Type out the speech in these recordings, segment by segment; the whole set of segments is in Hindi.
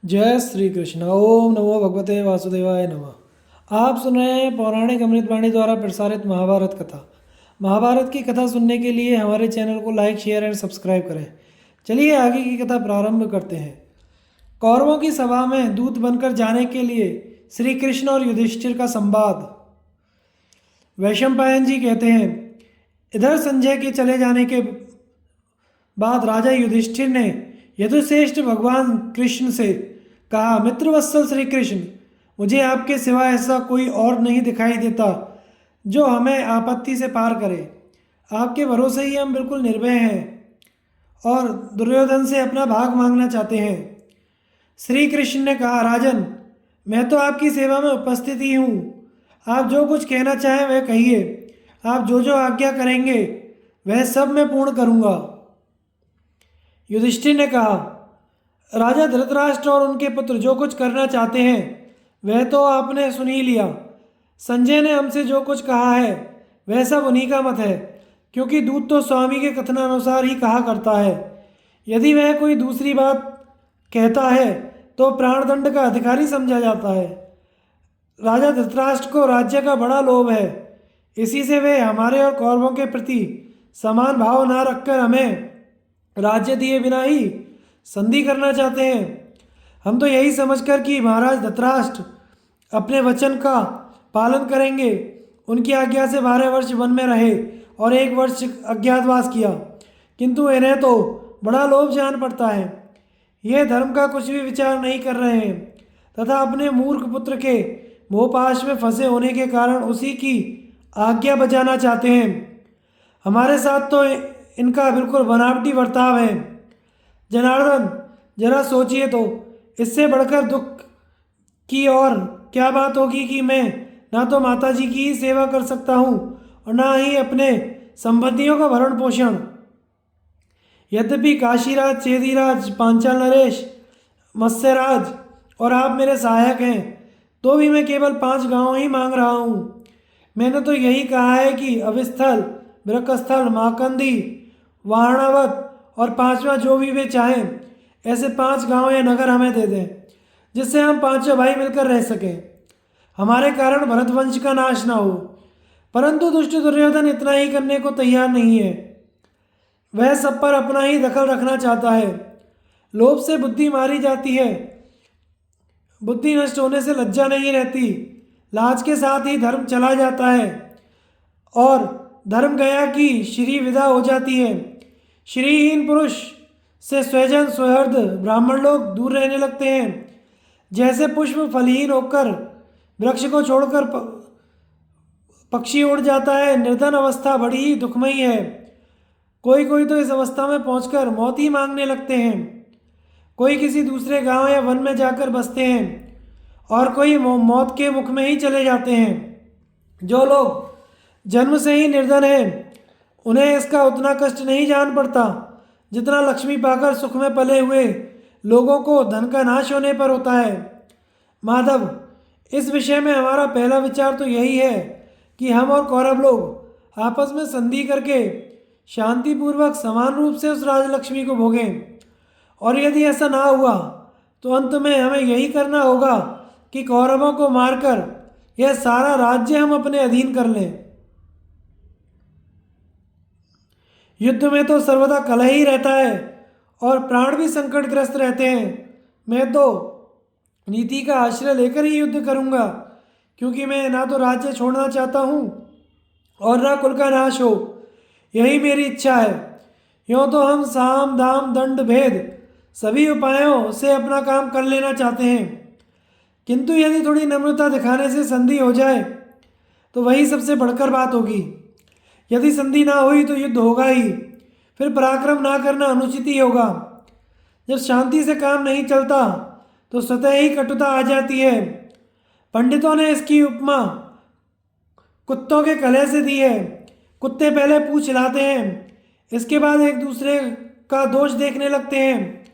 जय श्री कृष्ण। ओम नमो भगवते वासुदेवाय नमः। आप सुन रहे हैं पौराणिक अमृतवाणी द्वारा प्रसारित महाभारत कथा। महाभारत की कथा सुनने के लिए हमारे चैनल को लाइक शेयर एंड सब्सक्राइब करें। चलिए आगे की कथा प्रारंभ करते हैं। कौरवों की सभा में दूत बनकर जाने के लिए श्री कृष्ण और युधिष्ठिर का संवाद। वैशंपायन जी कहते हैं, इधर संजय के चले जाने के बाद राजा युधिष्ठिर ने यदुश्रेष्ठ भगवान कृष्ण से कहा, मित्रवत्सल श्री कृष्ण, मुझे आपके सिवा ऐसा कोई और नहीं दिखाई देता जो हमें आपत्ति से पार करे। आपके भरोसे ही हम बिल्कुल निर्भय हैं और दुर्योधन से अपना भाग मांगना चाहते हैं। श्री कृष्ण ने कहा, राजन, मैं तो आपकी सेवा में उपस्थित ही हूँ। आप जो कुछ कहना चाहें वह कहिए। आप जो जो आज्ञा करेंगे वह सब मैं पूर्ण करूँगा। युधिष्ठिर ने कहा, राजा धृतराष्ट्र और उनके पुत्र जो कुछ करना चाहते हैं वह तो आपने सुन ही लिया। संजय ने हमसे जो कुछ कहा है वह सब उन्हीं का मत है, क्योंकि दूत तो स्वामी के कथनानुसार ही कहा करता है। यदि वह कोई दूसरी बात कहता है तो प्राणदंड का अधिकारी समझा जाता है। राजा धृतराष्ट्र को राज्य का बड़ा लोभ है, इसी से वे हमारे और कौरवों के प्रति समान भाव ना रखकर हमें राज्य दिए बिना ही संधि करना चाहते हैं। हम तो यही समझकर कि महाराज धृतराष्ट्र अपने वचन का पालन करेंगे, उनकी आज्ञा से 12 वर्ष वन में रहे और 1 वर्ष अज्ञातवास किया, किंतु इन्हें तो बड़ा लोभ जान पड़ता है। ये धर्म का कुछ भी विचार नहीं कर रहे हैं तथा अपने मूर्ख पुत्र के मोहपाश में फंसे होने के कारण उसी की आज्ञा बजाना चाहते हैं। हमारे साथ तो इनका बिल्कुल बनावटी बर्ताव है। जनार्दन, जरा सोचिए तो, इससे बढ़कर दुख की और क्या बात होगी कि मैं ना तो माता जी की ही सेवा कर सकता हूँ और ना ही अपने संबंधियों का भरण पोषण। यद्यपि काशीराज, चेदीराज, पांचाल नरेश, मत्स्यराज और आप मेरे सहायक हैं, तो भी मैं केवल 5 गांव ही मांग रहा हूँ। मैंने तो यही कहा है कि अविस्थल, ब्रकस्थल, माकंदी, वारणावत और 5वां जो भी वे चाहें, ऐसे 5 गांव या नगर हमें दे दें, जिससे हम 5 भाई मिलकर रह सकें। हमारे कारण भरतवंश का नाश ना हो। परंतु दुष्ट दुर्योधन इतना ही करने को तैयार नहीं है। वह सब पर अपना ही दखल रखना चाहता है। लोभ से बुद्धि मारी जाती है, बुद्धि नष्ट होने से लज्जा नहीं रहती। लाज के साथ ही धर्म चला जाता है और धर्म गया कि श्री विदा हो जाती है। श्रीहीन पुरुष से स्वजन स्वहृद ब्राह्मण लोग दूर रहने लगते हैं। जैसे पुष्प फलहीन होकर वृक्ष को छोड़कर पक्षी उड़ जाता है, निर्धन अवस्था बड़ी ही दुखमयी है। कोई कोई तो इस अवस्था में पहुंचकर मौत ही मांगने लगते हैं। कोई किसी दूसरे गांव या वन में जाकर बसते हैं और कोई मौत के मुख में ही चले जाते हैं। जो लोग जन्म से ही निर्धन हैं, उन्हें इसका उतना कष्ट नहीं जान पड़ता जितना लक्ष्मी पाकर सुख में पले हुए लोगों को धन का नाश होने पर होता है। माधव, इस विषय में हमारा पहला विचार तो यही है कि हम और कौरव लोग आपस में संधि करके शांतिपूर्वक समान रूप से उस राजलक्ष्मी को भोगें। और यदि ऐसा ना हुआ तो अंत में हमें यही करना होगा कि कौरवों को मारकर यह सारा राज्य हम अपने अधीन कर लें। युद्ध में तो सर्वदा कलह ही रहता है और प्राण भी संकटग्रस्त रहते हैं। मैं तो नीति का आश्रय लेकर ही युद्ध करूंगा, क्योंकि मैं ना तो राज्य छोड़ना चाहता हूँ और ना कुल का नाश हो। यही मेरी इच्छा है। यूँ तो हम साम दाम दंड भेद सभी उपायों से अपना काम कर लेना चाहते हैं, किंतु यदि थोड़ी नम्रता दिखाने से संधि हो जाए तो वही सबसे बढ़कर बात होगी। यदि संधि ना हुई तो युद्ध होगा ही, फिर पराक्रम ना करना अनुचित ही होगा। जब शांति से काम नहीं चलता तो स्वतः ही कटुता आ जाती है। पंडितों ने इसकी उपमा कुत्तों के कलह से दी है। कुत्ते पहले पूंछ हिलाते हैं, इसके बाद एक दूसरे का दोष देखने लगते हैं,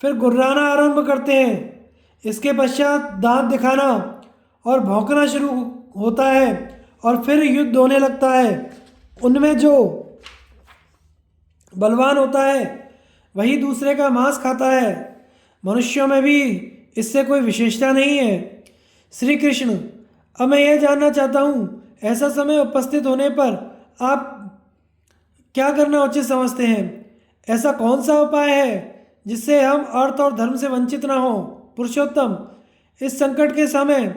फिर गुर्राना आरंभ करते हैं, इसके पश्चात दांत दिखाना और भौंकना शुरू होता है और फिर युद्ध होने लगता है। उनमें जो बलवान होता है वही दूसरे का मांस खाता है। मनुष्यों में भी इससे कोई विशेषता नहीं है। श्री कृष्ण, अब मैं यह जानना चाहता हूँ, ऐसा समय उपस्थित होने पर आप क्या करना उचित समझते हैं? ऐसा कौन सा उपाय है जिससे हम अर्थ और धर्म से वंचित न हों? पुरुषोत्तम, इस संकट के समय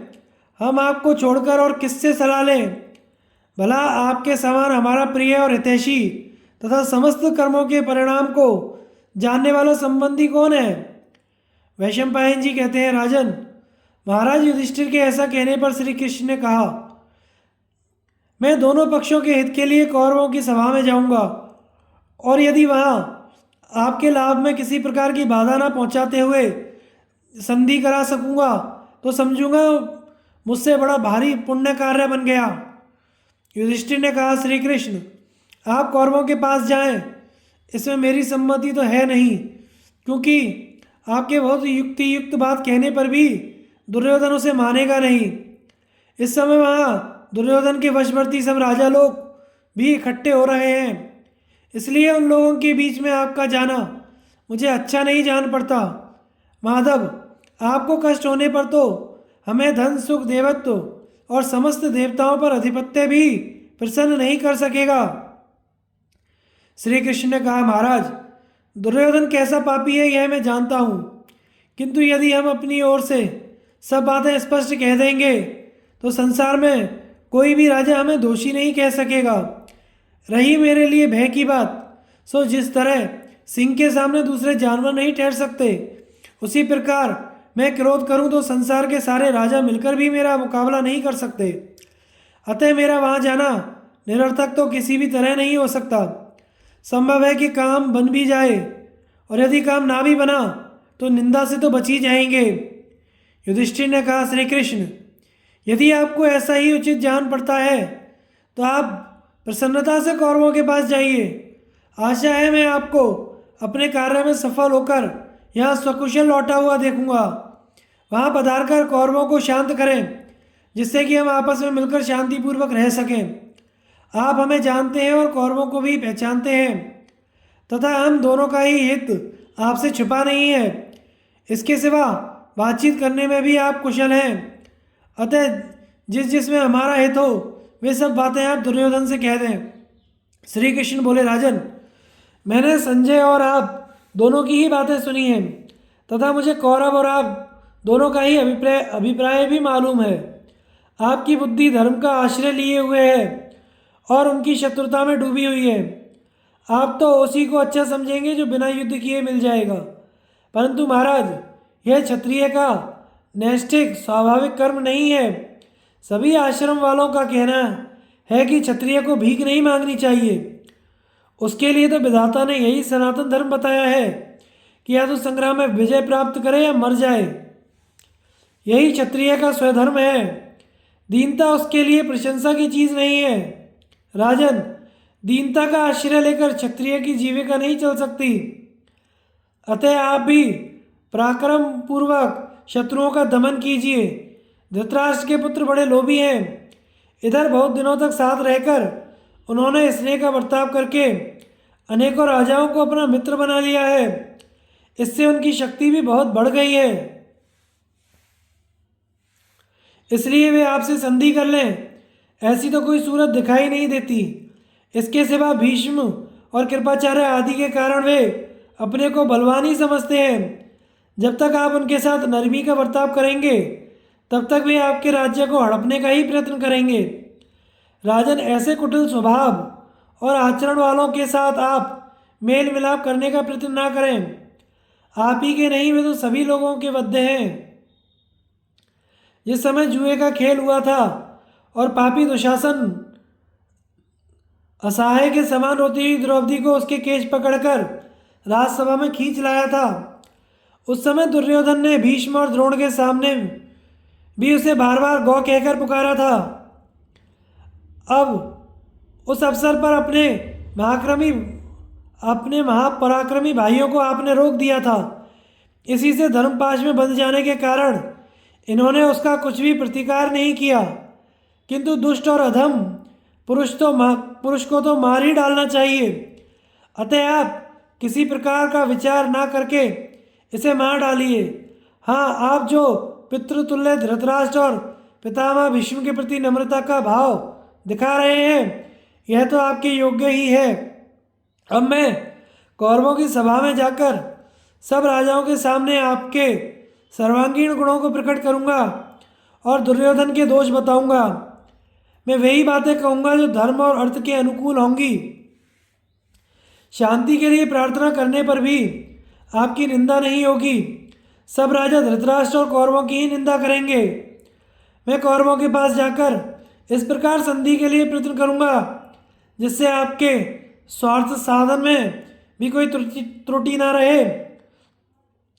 हम आपको छोड़कर और किससे सलाह लें? भला आपके समान हमारा प्रिय और हितैषी तथा समस्त कर्मों के परिणाम को जानने वाला संबंधी कौन है? वैशंपायन जी कहते हैं, राजन, महाराज युधिष्ठिर के ऐसा कहने पर श्री कृष्ण ने कहा, मैं दोनों पक्षों के हित के लिए कौरवों की सभा में जाऊंगा, और यदि वहाँ आपके लाभ में किसी प्रकार की बाधा ना पहुँचाते हुए संधि करा सकूंगा तो समझूंगा मुझसे बड़ा भारी पुण्य कार्य बन गया। युधिष्ठिर ने कहा, श्री कृष्ण, आप कौरवों के पास जाएं, इसमें मेरी सम्मति तो है नहीं, क्योंकि आपके बहुत युक्ति युक्त बात कहने पर भी दुर्योधन उसे मानेगा नहीं। इस समय वहाँ दुर्योधन के वशवर्ती सब राजा लोग भी इकट्ठे हो रहे हैं, इसलिए उन लोगों के बीच में आपका जाना मुझे अच्छा नहीं जान पड़ता। माधव, आपको कष्ट होने पर तो हमें धन सुख देवत्व और समस्त देवताओं पर अधिपत्य भी प्रसन्न नहीं कर सकेगा। श्री कृष्ण ने कहा, महाराज, दुर्योधन कैसा पापी है यह मैं जानता हूँ, किंतु यदि हम अपनी ओर से सब बातें स्पष्ट कह देंगे तो संसार में कोई भी राजा हमें दोषी नहीं कह सकेगा। रही मेरे लिए भय की बात, सो जिस तरह सिंह के सामने दूसरे जानवर नहीं ठहर सकते, उसी प्रकार मैं क्रोध करूं तो संसार के सारे राजा मिलकर भी मेरा मुकाबला नहीं कर सकते। अतः मेरा वहां जाना निरर्थक तो किसी भी तरह नहीं हो सकता। संभव है कि काम बन भी जाए, और यदि काम ना भी बना तो निंदा से तो बच ही जाएंगे। युधिष्ठिर ने कहा, श्री कृष्ण, यदि आपको ऐसा ही उचित जान पड़ता है तो आप प्रसन्नता से कौरवों के पास जाइए। आशा है मैं आपको अपने कार्य में सफल होकर यहाँ सकुशल लौटा हुआ देखूंगा। वहाँ पधार कर कौरवों को शांत करें, जिससे कि हम आपस में मिलकर शांतिपूर्वक रह सकें। आप हमें जानते हैं और कौरवों को भी पहचानते हैं, तथा हम दोनों का ही हित आपसे छुपा नहीं है। इसके सिवा बातचीत करने में भी आप कुशल हैं। अतः जिसमें हमारा हित हो वे सब बातें आप दुर्योधन से कह दें। श्री कृष्ण बोले, राजन, मैंने संजय और आप दोनों की ही बातें सुनी हैं, तथा मुझे कौरव और आप दोनों का ही अभिप्राय भी मालूम है। आपकी बुद्धि धर्म का आश्रय लिए हुए है और उनकी शत्रुता में डूबी हुई है। आप तो उसी को अच्छा समझेंगे जो बिना युद्ध किए मिल जाएगा, परंतु महाराज, यह क्षत्रिय का नैष्ठिक स्वाभाविक कर्म नहीं है। सभी आश्रम वालों का कहना है कि क्षत्रिय को भीख नहीं मांगनी चाहिए। उसके लिए तो विधाता ने यही सनातन धर्म बताया है कि या तो संग्राम में विजय प्राप्त करे या मर जाए। यही क्षत्रिय का स्वधर्म है। दीनता उसके लिए प्रशंसा की चीज़ नहीं है। राजन, दीनता का आश्रय लेकर क्षत्रिय की जीविका नहीं चल सकती। अतः आप भी पराक्रम पूर्वक शत्रुओं का दमन कीजिए। धृतराष्ट्र के पुत्र बड़े लोभी हैं। इधर बहुत दिनों तक साथ रहकर उन्होंने स्नेह का बर्ताव करके अनेकों राजाओं को अपना मित्र बना लिया है। इससे उनकी शक्ति भी बहुत बढ़ गई है, इसलिए वे आपसे संधि कर लें, ऐसी तो कोई सूरत दिखाई नहीं देती। इसके सिवा भीष्म और कृपाचार्य आदि के कारण वे अपने को बलवान ही समझते हैं। जब तक आप उनके साथ नरमी का बर्ताव करेंगे तब तक वे आपके राज्य को हड़पने का ही प्रयत्न करेंगे। राजन, ऐसे कुटिल स्वभाव और आचरण वालों के साथ आप मेल मिलाप करने का प्रयत्न ना करें। आप ही के नहीं, वे तो सभी लोगों के बद्ध हैं। जिस समय जुए का खेल हुआ था और पापी दुशासन असहाय के समान रोती हुई द्रौपदी को उसके केश पकड़कर राजसभा में खींच लाया था, उस समय दुर्योधन ने भीष्म और द्रोण के सामने भी उसे बार बार गौ कहकर पुकारा था। अब उस अवसर पर अपने महापराक्रमी भाइयों को आपने रोक दिया था। इसी से धर्मपाश में बंध जाने के कारण इन्होंने उसका कुछ भी प्रतिकार नहीं किया, किंतु दुष्ट और अधम पुरुष को तो मार ही डालना चाहिए। अतः आप किसी प्रकार का विचार ना करके इसे मार डालिए। हाँ, आप जो पितृतुल्य धृतराष्ट्र और पितामह भीष्म के प्रति नम्रता का भाव दिखा रहे हैं, यह तो आपके योग्य ही है। अब मैं कौरवों की सभा में जाकर सब राजाओं के सामने आपके सर्वांगीण गुणों को प्रकट करूंगा और दुर्योधन के दोष बताऊंगा। मैं वही बातें कहूंगा जो धर्म और अर्थ के अनुकूल होंगी। शांति के लिए प्रार्थना करने पर भी आपकी निंदा नहीं होगी। सब राजा धृतराष्ट्र और कौरवों की ही निंदा करेंगे। मैं कौरवों के पास जाकर इस प्रकार संधि के लिए प्रयत्न करूंगा जिससे आपके स्वार्थ साधन में भी कोई त्रुटि ना रहे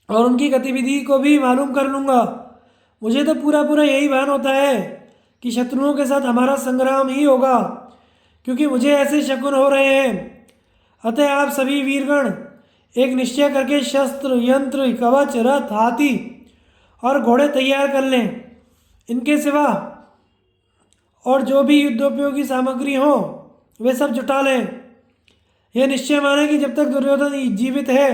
और उनकी गतिविधि को भी मालूम कर लूँगा। मुझे तो पूरा पूरा यही भान होता है कि शत्रुओं के साथ हमारा संग्राम ही होगा, क्योंकि मुझे ऐसे शकुन हो रहे हैं। अतः आप सभी वीरगण एक निश्चय करके शस्त्र, यंत्र, कवच, रथ, हाथी और घोड़े तैयार कर लें। इनके सिवा और जो भी युद्धोपयोगी सामग्री हो वे सब जुटा लें। यह निश्चय माने कि जब तक दुर्योधन जीवित है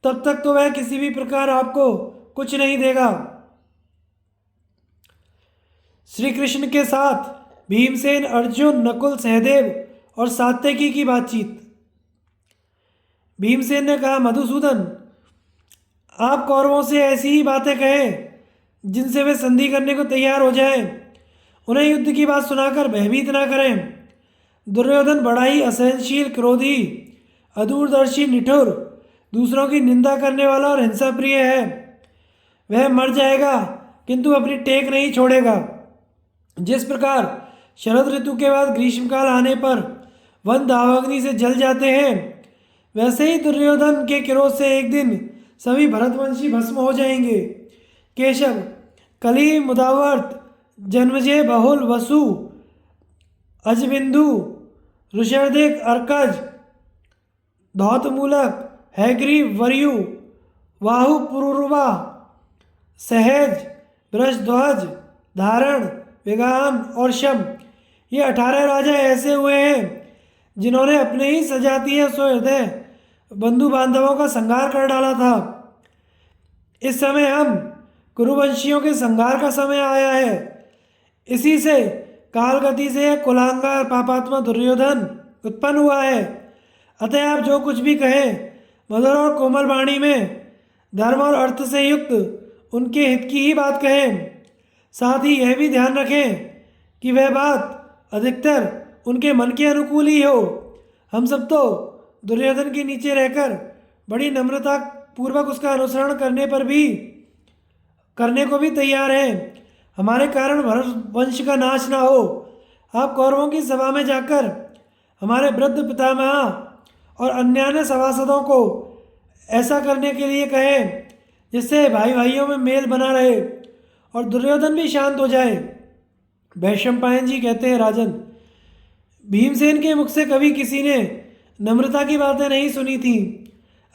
तब तक तो वह किसी भी प्रकार आपको कुछ नहीं देगा। श्री कृष्ण के साथ भीमसेन, अर्जुन, नकुल, सहदेव और सात्यकी की बातचीत। भीमसेन ने कहा, मधुसूदन, आप कौरवों से ऐसी ही बातें कहें जिनसे वे संधि करने को तैयार हो जाएं। उन्हें युद्ध की बात सुनाकर भयभीत ना करें। दुर्योधन बड़ा ही असहनशील, क्रोधी, अदूरदर्शी, निठुर, दूसरों की निंदा करने वाला और हिंसा प्रिय है। वह मर जाएगा किंतु अपनी टेक नहीं छोड़ेगा। जिस प्रकार शरद ऋतु के बाद ग्रीष्मकाल आने पर वन दावाग्नि से जल जाते हैं, वैसे ही दुर्योधन के क्रोध से एक दिन सभी भरतवंशी भस्म हो जाएंगे। केशव, कली, मुदावर्त, जन्मजय, बहुल, वसु, अजबिंदु, ऋषर्दिक, अर्कज, धौतमूलक, हैग्रीव, वरयु, वाहु, पुरुरवा, सहज, वृषध्वज, धारण, विगान और शम, ये 18 राजा ऐसे हुए हैं जिन्होंने अपने ही सजातीय स्वहृदय बंधु बांधवों का संहार कर डाला था। इस समय हम कुरुवंशियों के संहार का समय आया है। इसी से कालगति से कुलांगार पापात्मा दुर्योधन उत्पन्न हुआ है। अतः आप जो कुछ भी कहें मधुर और कोमल वाणी में धर्म और अर्थ से युक्त उनके हित की ही बात कहें। साथ ही यह भी ध्यान रखें कि वह बात अधिकतर उनके मन के अनुकूल ही हो। हम सब तो दुर्योधन के नीचे रहकर बड़ी नम्रता पूर्वक उसका अनुसरण करने को भी तैयार हैं। हमारे कारण भरत वंश का नाश ना हो। आप कौरवों की सभा में जाकर हमारे वृद्ध पितामह और अन्य सभासदों को ऐसा करने के लिए कहें जिससे भाई भाइयों में मेल बना रहे और दुर्योधन भी शांत हो जाए। वैशंपायन जी कहते हैं, राजन, भीमसेन के मुख से कभी किसी ने नम्रता की बातें नहीं सुनी थी।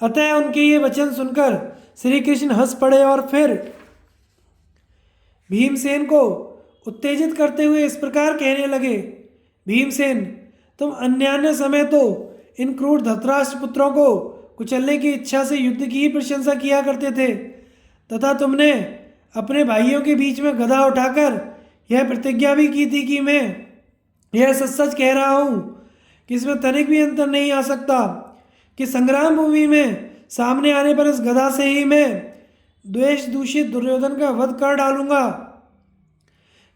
अतः उनके ये वचन सुनकर श्री कृष्ण हंस पड़े और फिर भीमसेन को उत्तेजित करते हुए इस प्रकार कहने लगे, भीमसेन, तुम अन्यान्य समय तो इन क्रूर धृतराष्ट्र पुत्रों को कुचलने की इच्छा से युद्ध की ही प्रशंसा किया करते थे, तथा तुमने अपने भाइयों के बीच में गदा उठाकर यह प्रतिज्ञा भी की थी कि मैं यह सच सच कह रहा हूँ कि इसमें तनिक भी अंतर नहीं आ सकता कि संग्राम भूमि में सामने आने पर इस गदा से ही मैं द्वेष दूषित दुर्योधन का वध कर डालूंगा।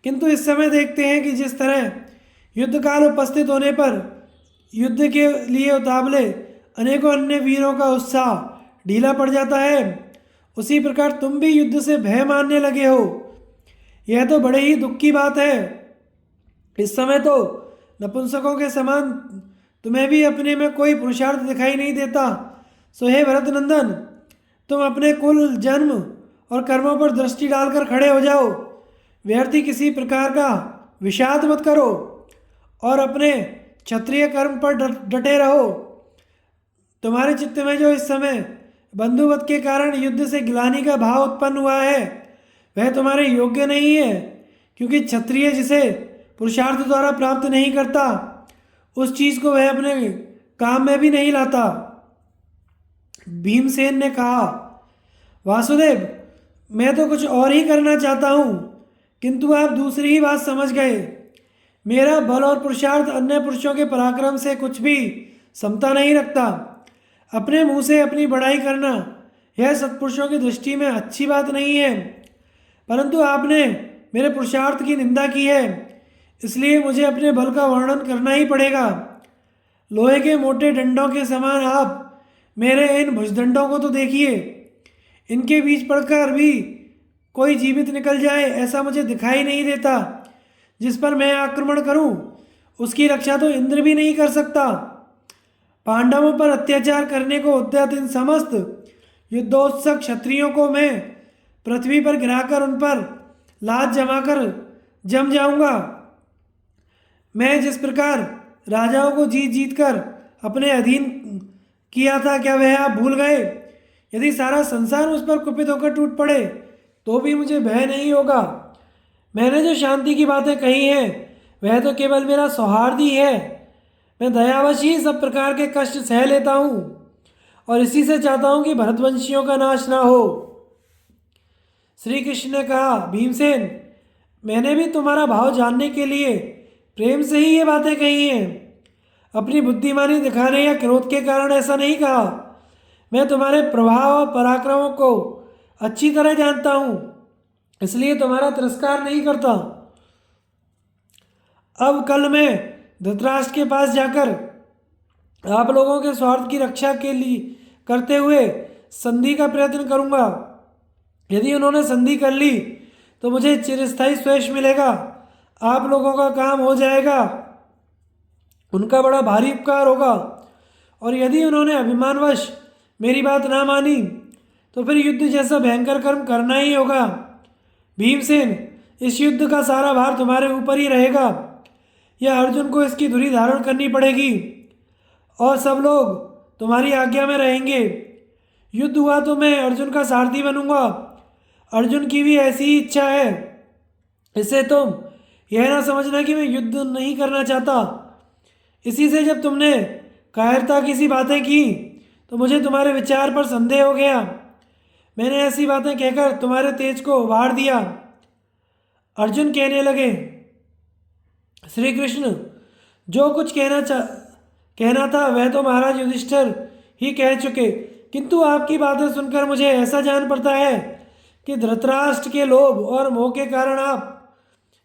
किंतु इस समय देखते हैं कि जिस तरह युद्ध काल उपस्थित होने पर युद्ध के लिए उतावले अनेकों अन्य वीरों का उत्साह ढीला पड़ जाता है, उसी प्रकार तुम भी युद्ध से भय मानने लगे हो। यह तो बड़े ही दुख की बात है। इस समय तो नपुंसकों के समान तुम्हें भी अपने में कोई पुरुषार्थ दिखाई नहीं देता। सो हे भरतनंदन, तुम अपने कुल, जन्म और कर्मों पर दृष्टि डालकर खड़े हो जाओ। व्यर्थी किसी प्रकार का विषाद मत करो और अपने क्षत्रिय कर्म पर डटे रहो। तुम्हारे चित्त में जो इस समय बंधुवत के कारण युद्ध से गिलानी का भाव उत्पन्न हुआ है वह तुम्हारे योग्य नहीं है, क्योंकि क्षत्रिय जिसे पुरुषार्थ द्वारा प्राप्त नहीं करता उस चीज को वह अपने काम में भी नहीं लाता। भीमसेन ने कहा, वासुदेव, मैं तो कुछ और ही करना चाहता हूँ, किंतु आप दूसरी ही बात समझ गए। मेरा बल और पुरुषार्थ अन्य पुरुषों के पराक्रम से कुछ भी समता नहीं रखता। अपने मुंह से अपनी बड़ाई करना यह सत्पुरुषों की दृष्टि में अच्छी बात नहीं है, परंतु आपने मेरे पुरुषार्थ की निंदा की है, इसलिए मुझे अपने बल का वर्णन करना ही पड़ेगा। लोहे के मोटे डंडों के समान आप मेरे इन भुजदंडों को तो देखिए। इनके बीच पड़कर भी कोई जीवित निकल जाए ऐसा मुझे दिखाई नहीं देता। जिस पर मैं आक्रमण करूं उसकी रक्षा तो इंद्र भी नहीं कर सकता। पांडवों पर अत्याचार करने को उद्यत इन समस्त युद्धोत्सुक क्षत्रियों को मैं पृथ्वी पर गिराकर उन पर लात जमाकर जम जाऊंगा। मैं जिस प्रकार राजाओं को जीत जीत कर अपने अधीन किया था, क्या वह आप भूल गए? यदि सारा संसार उस पर कुपित होकर टूट पड़े तो भी मुझे भय नहीं होगा। मैंने जो शांति की बातें कही हैं वह तो केवल मेरा सौहार्द ही है। मैं दयावश ही सब प्रकार के कष्ट सह लेता हूँ और इसी से चाहता हूँ कि भरतवंशियों का नाश ना हो। श्री कृष्ण ने कहा, भीमसेन, मैंने भी तुम्हारा भाव जानने के लिए प्रेम से ही ये बातें कही हैं। अपनी बुद्धिमानी दिखाने या क्रोध के कारण ऐसा नहीं कहा। मैं तुम्हारे प्रभाव और पराक्रमों को अच्छी तरह जानता हूँ, इसलिए तुम्हारा तिरस्कार नहीं करता। अब कल मैं धृतराष्ट्र के पास जाकर आप लोगों के स्वार्थ की रक्षा के लिए करते हुए संधि का प्रयत्न करूंगा। यदि उन्होंने संधि कर ली तो मुझे चिरस्थायी स्वयश मिलेगा, आप लोगों का काम हो जाएगा, उनका बड़ा भारी उपकार होगा। और यदि उन्होंने अभिमानवश मेरी बात ना मानी तो फिर युद्ध जैसा भयंकर कर्म करना ही होगा। भीमसेन, इस युद्ध का सारा भार तुम्हारे ऊपर ही रहेगा। यह अर्जुन को इसकी धुरी धारण करनी पड़ेगी और सब लोग तुम्हारी आज्ञा में रहेंगे। युद्ध हुआ तो मैं अर्जुन का सारथी बनूंगा। अर्जुन की भी ऐसी ही इच्छा है। इससे तुम यह ना समझना कि मैं युद्ध नहीं करना चाहता। इसी से जब तुमने कायरता की सी बातें की तो मुझे तुम्हारे विचार पर संदेह हो गया। मैंने ऐसी बातें कहकर तुम्हारे तेज को उभार दिया। अर्जुन कहने लगे, श्री कृष्ण, जो कुछ कहना था वह तो महाराज युधिष्ठिर ही कह चुके, किंतु आपकी बातें सुनकर मुझे ऐसा जान पड़ता है कि धृतराष्ट्र के लोभ और मोह के कारण आप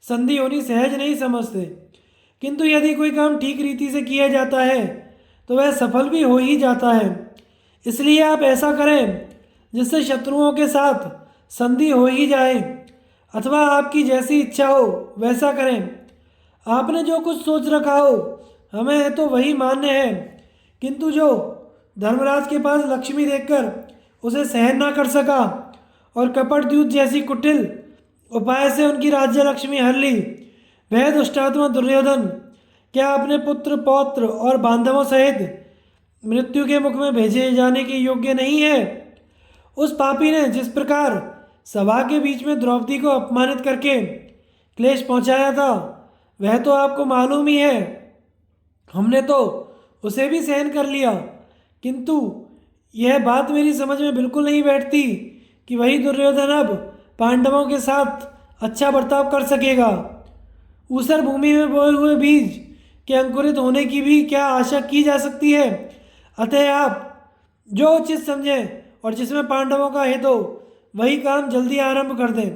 संधि होनी सहज नहीं समझते। किंतु यदि कोई काम ठीक रीति से किया जाता है तो वह सफल भी हो ही जाता है। इसलिए आप ऐसा करें जिससे शत्रुओं के साथ संधि हो ही जाए, अथवा आपकी जैसी इच्छा हो वैसा करें। आपने जो कुछ सोच रखा हो हमें तो वही मान्य है, किंतु जो धर्मराज के पास लक्ष्मी देखकर उसे सहन ना कर सका और कपटद्यूत जैसी कुटिल उपाय से उनकी राज्य लक्ष्मी हर ली, वह दुष्टात्मा दुर्योधन क्या अपने पुत्र पौत्र और बांधवों सहित मृत्यु के मुख में भेजे जाने के योग्य नहीं है? उस पापी ने जिस प्रकार सभा के बीच में द्रौपदी को अपमानित करके क्लेश पहुंचाया था वह तो आपको मालूम ही है। हमने तो उसे भी सहन कर लिया, किंतु यह बात मेरी समझ में बिल्कुल नहीं बैठती कि वही दुर्योधन अब पांडवों के साथ अच्छा बर्ताव कर सकेगा। ऊसर भूमि में बोए हुए बीज के अंकुरित होने की भी क्या आशा की जा सकती है? अतः आप जो उचित समझें और जिसमें पांडवों का हित हो वही काम जल्दी आरंभ कर दें,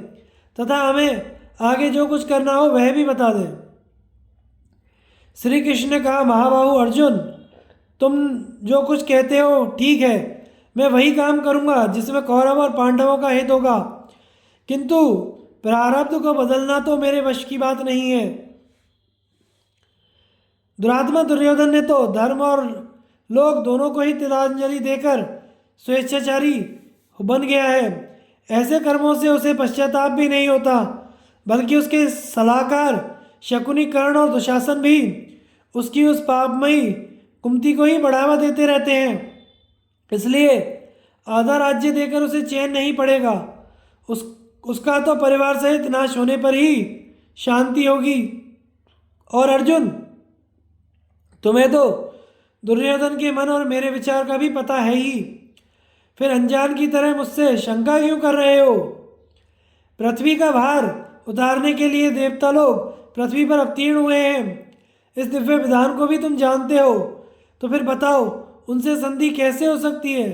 तथा हमें आगे जो कुछ करना हो वह भी बता दें। श्री कृष्ण ने कहा, महाबाहु अर्जुन, तुम जो कुछ कहते हो ठीक है, मैं वही काम करूँगा जिसमें कौरव और पांडवों का हित होगा, किंतु प्रारब्ध को बदलना तो मेरे वश की बात नहीं है। दुरात्मा दुर्योधन ने तो धर्म और लोग दोनों को ही तिलांजलि देकर स्वेच्छाचारी बन गया है। ऐसे कर्मों से उसे पश्चाताप भी नहीं होता, बल्कि उसके सलाहकार शकुनी, कर्ण और दुशासन भी उसकी उस पापमयी कुमति को ही बढ़ावा देते रहते हैं। इसलिए आधा राज्य देकर उसे चैन नहीं पड़ेगा। उसका तो परिवार सहित नाश होने पर ही शांति होगी। और अर्जुन, तुम्हें तो दुर्योधन के मन और मेरे विचार का भी पता है ही, फिर अनजान की तरह मुझसे शंका क्यों कर रहे हो? पृथ्वी का भार उतारने के लिए देवता लोग पृथ्वी पर अवतीर्ण हुए हैं। इस दिव्य विधान को भी तुम जानते हो, तो फिर बताओ उनसे संधि कैसे हो सकती है।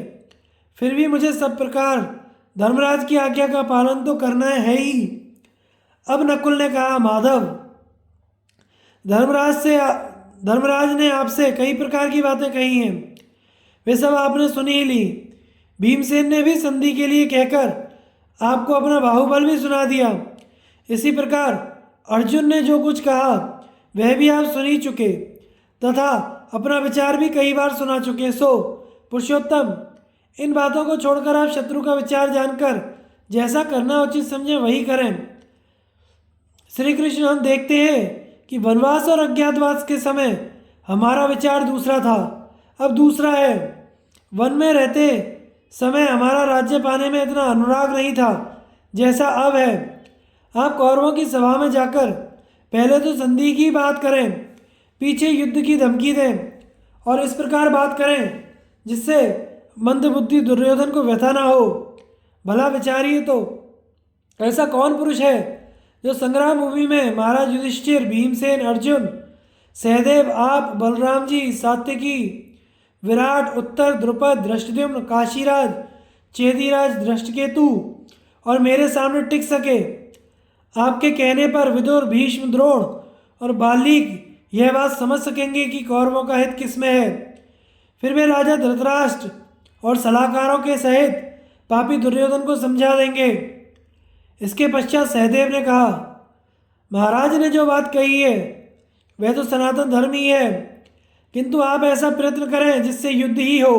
फिर भी मुझे सब प्रकार धर्मराज की आज्ञा का पालन तो करना है ही। अब नकुल ने कहा, माधव, धर्मराज ने आपसे कई प्रकार की बातें कही हैं, वे सब आपने सुनी ही ली। भीमसेन ने भी संधि के लिए कहकर आपको अपना बाहुबल भी सुना दिया। इसी प्रकार अर्जुन ने जो कुछ कहा वह भी आप सुन ही चुके तथा अपना विचार भी कई बार सुना चुके। सो पुरुषोत्तम, इन बातों को छोड़कर आप शत्रु का विचार जानकर जैसा करना उचित समझे वही करें। श्री कृष्ण, हम देखते हैं कि वनवास और अज्ञातवास के समय हमारा विचार दूसरा था, अब दूसरा है। वन में रहते समय हमारा राज्य पाने में इतना अनुराग नहीं था जैसा अब है। आप कौरवों की सभा में जाकर पहले तो संधि की बात करें, पीछे युद्ध की धमकी दें और इस प्रकार बात करें जिससे मंदबुद्धि दुर्योधन को व्यथा ना हो। भला विचारिए तो ऐसा कौन पुरुष है जो संग्राम भूमि में महाराज युधिष्ठिर, भीमसेन, अर्जुन, सहदेव, आप, बलराम जी, सात्यकी, विराट, उत्तर, द्रुपद, धृष्टद्युम्न, काशीराज, चेदीराज, धृष्टकेतु और मेरे सामने टिक सके। आपके कहने पर विदुर, भीष्म, द्रोण और बाल्मीकि यह बात समझ सकेंगे कि कौरवों का हित किसमें है। फिर वे राजा धृतराष्ट्र और सलाहकारों के सहित पापी दुर्योधन को समझा देंगे। इसके पश्चात सहदेव ने कहा, महाराज ने जो बात कही है वह तो सनातन धर्म ही है, किंतु आप ऐसा प्रयत्न करें जिससे युद्ध ही हो।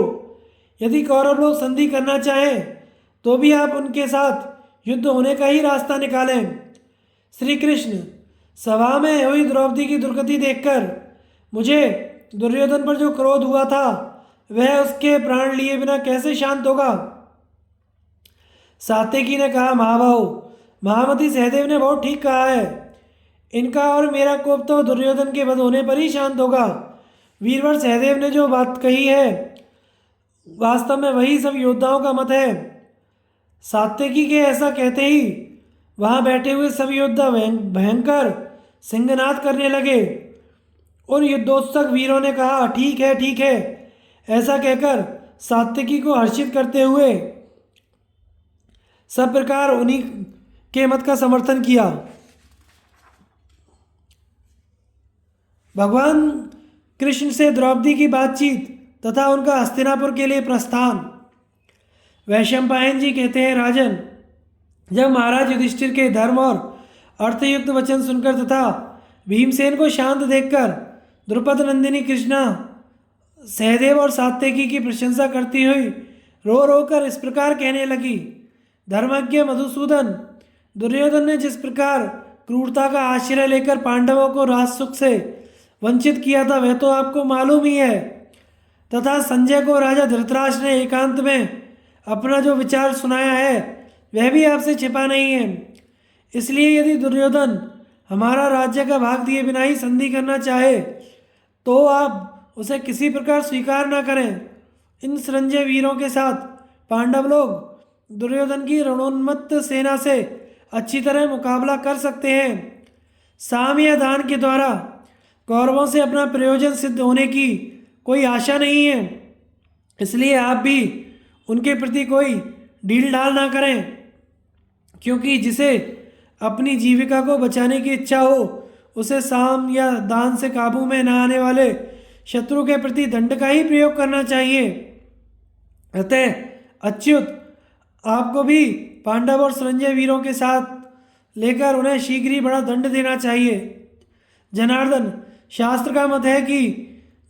यदि कौरव लोग संधि करना चाहें तो भी आप उनके साथ युद्ध होने का ही रास्ता निकालें। श्री कृष्ण, सभा में हुई द्रौपदी की दुर्गति देखकर मुझे दुर्योधन पर जो क्रोध हुआ था वह उसके प्राण लिए बिना कैसे शांत होगा। सात्यकी ने कहा, महाबाहु, महामती सहदेव ने बहुत ठीक कहा है। इनका और मेरा कोप तो दुर्योधन के वध होने पर ही शांत होगा। वीरवर सहदेव ने जो बात कही है वास्तव में वही सब योद्धाओं का मत है। सात्यकी के ऐसा कहते ही वहां बैठे हुए सब योद्धा भयंकर सिंहनाद करने लगे। उन युद्धोत्सुक वीरों ने कहा, ठीक है, ठीक है, ऐसा कहकर सात्यकी को हर्षित करते हुए सब प्रकार उन्हीं के मत का समर्थन किया। भगवान कृष्ण से द्रौपदी की बातचीत तथा उनका हस्तिनापुर के लिए प्रस्थान। वैशंपायन जी कहते हैं, राजन, जब महाराज युधिष्ठिर के धर्म और अर्थयुक्त वचन सुनकर तथा भीमसेन को शांत देखकर द्रुपद नंदिनी कृष्णा सहदेव और सात्यकी की प्रशंसा करती हुई रो रो कर इस प्रकार कहने लगी, धर्मज्ञ मधुसूदन, दुर्योधन ने जिस प्रकार क्रूरता का आश्रय लेकर पांडवों को राज सुख से वंचित किया था वह तो आपको मालूम ही है, तथा संजय को राजा धृतराष्ट्र ने एकांत में अपना जो विचार सुनाया है वह भी आपसे छिपा नहीं है। इसलिए यदि दुर्योधन हमारा राज्य का भाग दिए बिना ही संधि करना चाहे तो आप उसे किसी प्रकार स्वीकार न करें। इन संजय वीरों के साथ पांडव लोग दुर्योधन की रणोन्मत्त सेना से अच्छी तरह मुकाबला कर सकते हैं। साम या दान के द्वारा कौरवों से अपना प्रयोजन सिद्ध होने की कोई आशा नहीं है, इसलिए आप भी उनके प्रति कोई ढील ढाल ना करें, क्योंकि जिसे अपनी जीविका को बचाने की इच्छा हो उसे साम या दान से काबू में न आने वाले शत्रु के प्रति दंड का ही प्रयोग करना चाहिए। अतः अच्युत, आपको भी पांडव और संजय वीरों के साथ लेकर उन्हें शीघ्र ही बड़ा दंड देना चाहिए। जनार्दन, शास्त्र का मत है कि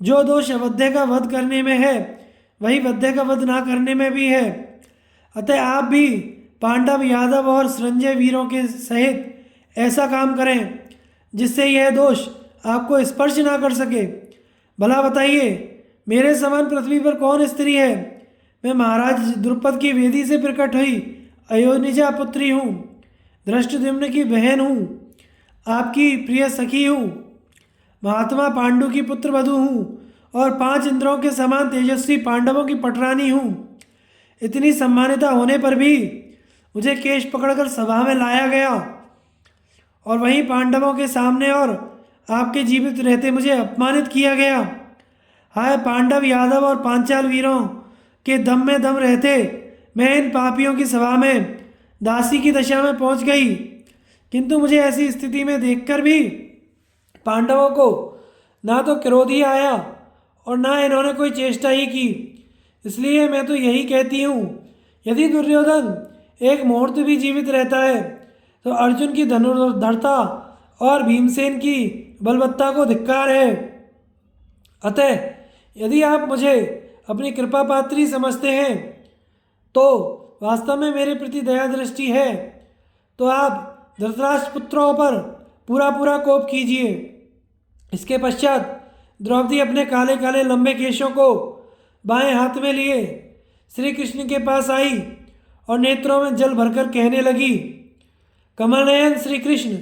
जो दोष अवध्य का वध करने में है वही वध्य का वध ना करने में भी है। अतः आप भी पांडव, यादव और संजय वीरों के सहित ऐसा काम करें जिससे यह दोष आपको स्पर्श ना कर सके। भला बताइए, मेरे समान पृथ्वी पर कौन स्त्री है? मैं महाराज द्रुपद की वेदी से प्रकट हुई अयोनिजा पुत्री हूँ, धृष्टद्युम्न की बहन हूँ, आपकी प्रिय सखी हूँ, महात्मा पांडु की पुत्र वधू हूँ और 5 इंद्रों के समान तेजस्वी पांडवों की पटरानी हूँ। इतनी सम्मानिता होने पर भी मुझे केश पकड़कर सभा में लाया गया और वहीं पांडवों के सामने और आपके जीवित रहते मुझे अपमानित किया गया। हाय पांडव, यादव और पांचाल वीरों के दम में दम रहते मैं इन पापियों की सभा में दासी की दशा में पहुंच गई। किंतु मुझे ऐसी स्थिति में देखकर भी पांडवों को ना तो क्रोध ही आया और ना इन्होंने कोई चेष्टा ही की। इसलिए मैं तो यही कहती हूँ, यदि दुर्योधन एक मुहूर्त भी जीवित रहता है तो अर्जुन की धनुर्धरता और भीमसेन की बलवत्ता को धिक्कार है। अतः यदि आप मुझे अपनी कृपा पात्री समझते हैं तो वास्तव में मेरे प्रति दया दृष्टि है तो आप धृतराष्ट्र पुत्रों पर पूरा पूरा कोप कीजिए। इसके पश्चात द्रौपदी अपने काले काले लंबे केशों को बाएं हाथ में लिए श्री कृष्ण के पास आई और नेत्रों में जल भरकर कहने लगी, कमलनयन श्री कृष्ण,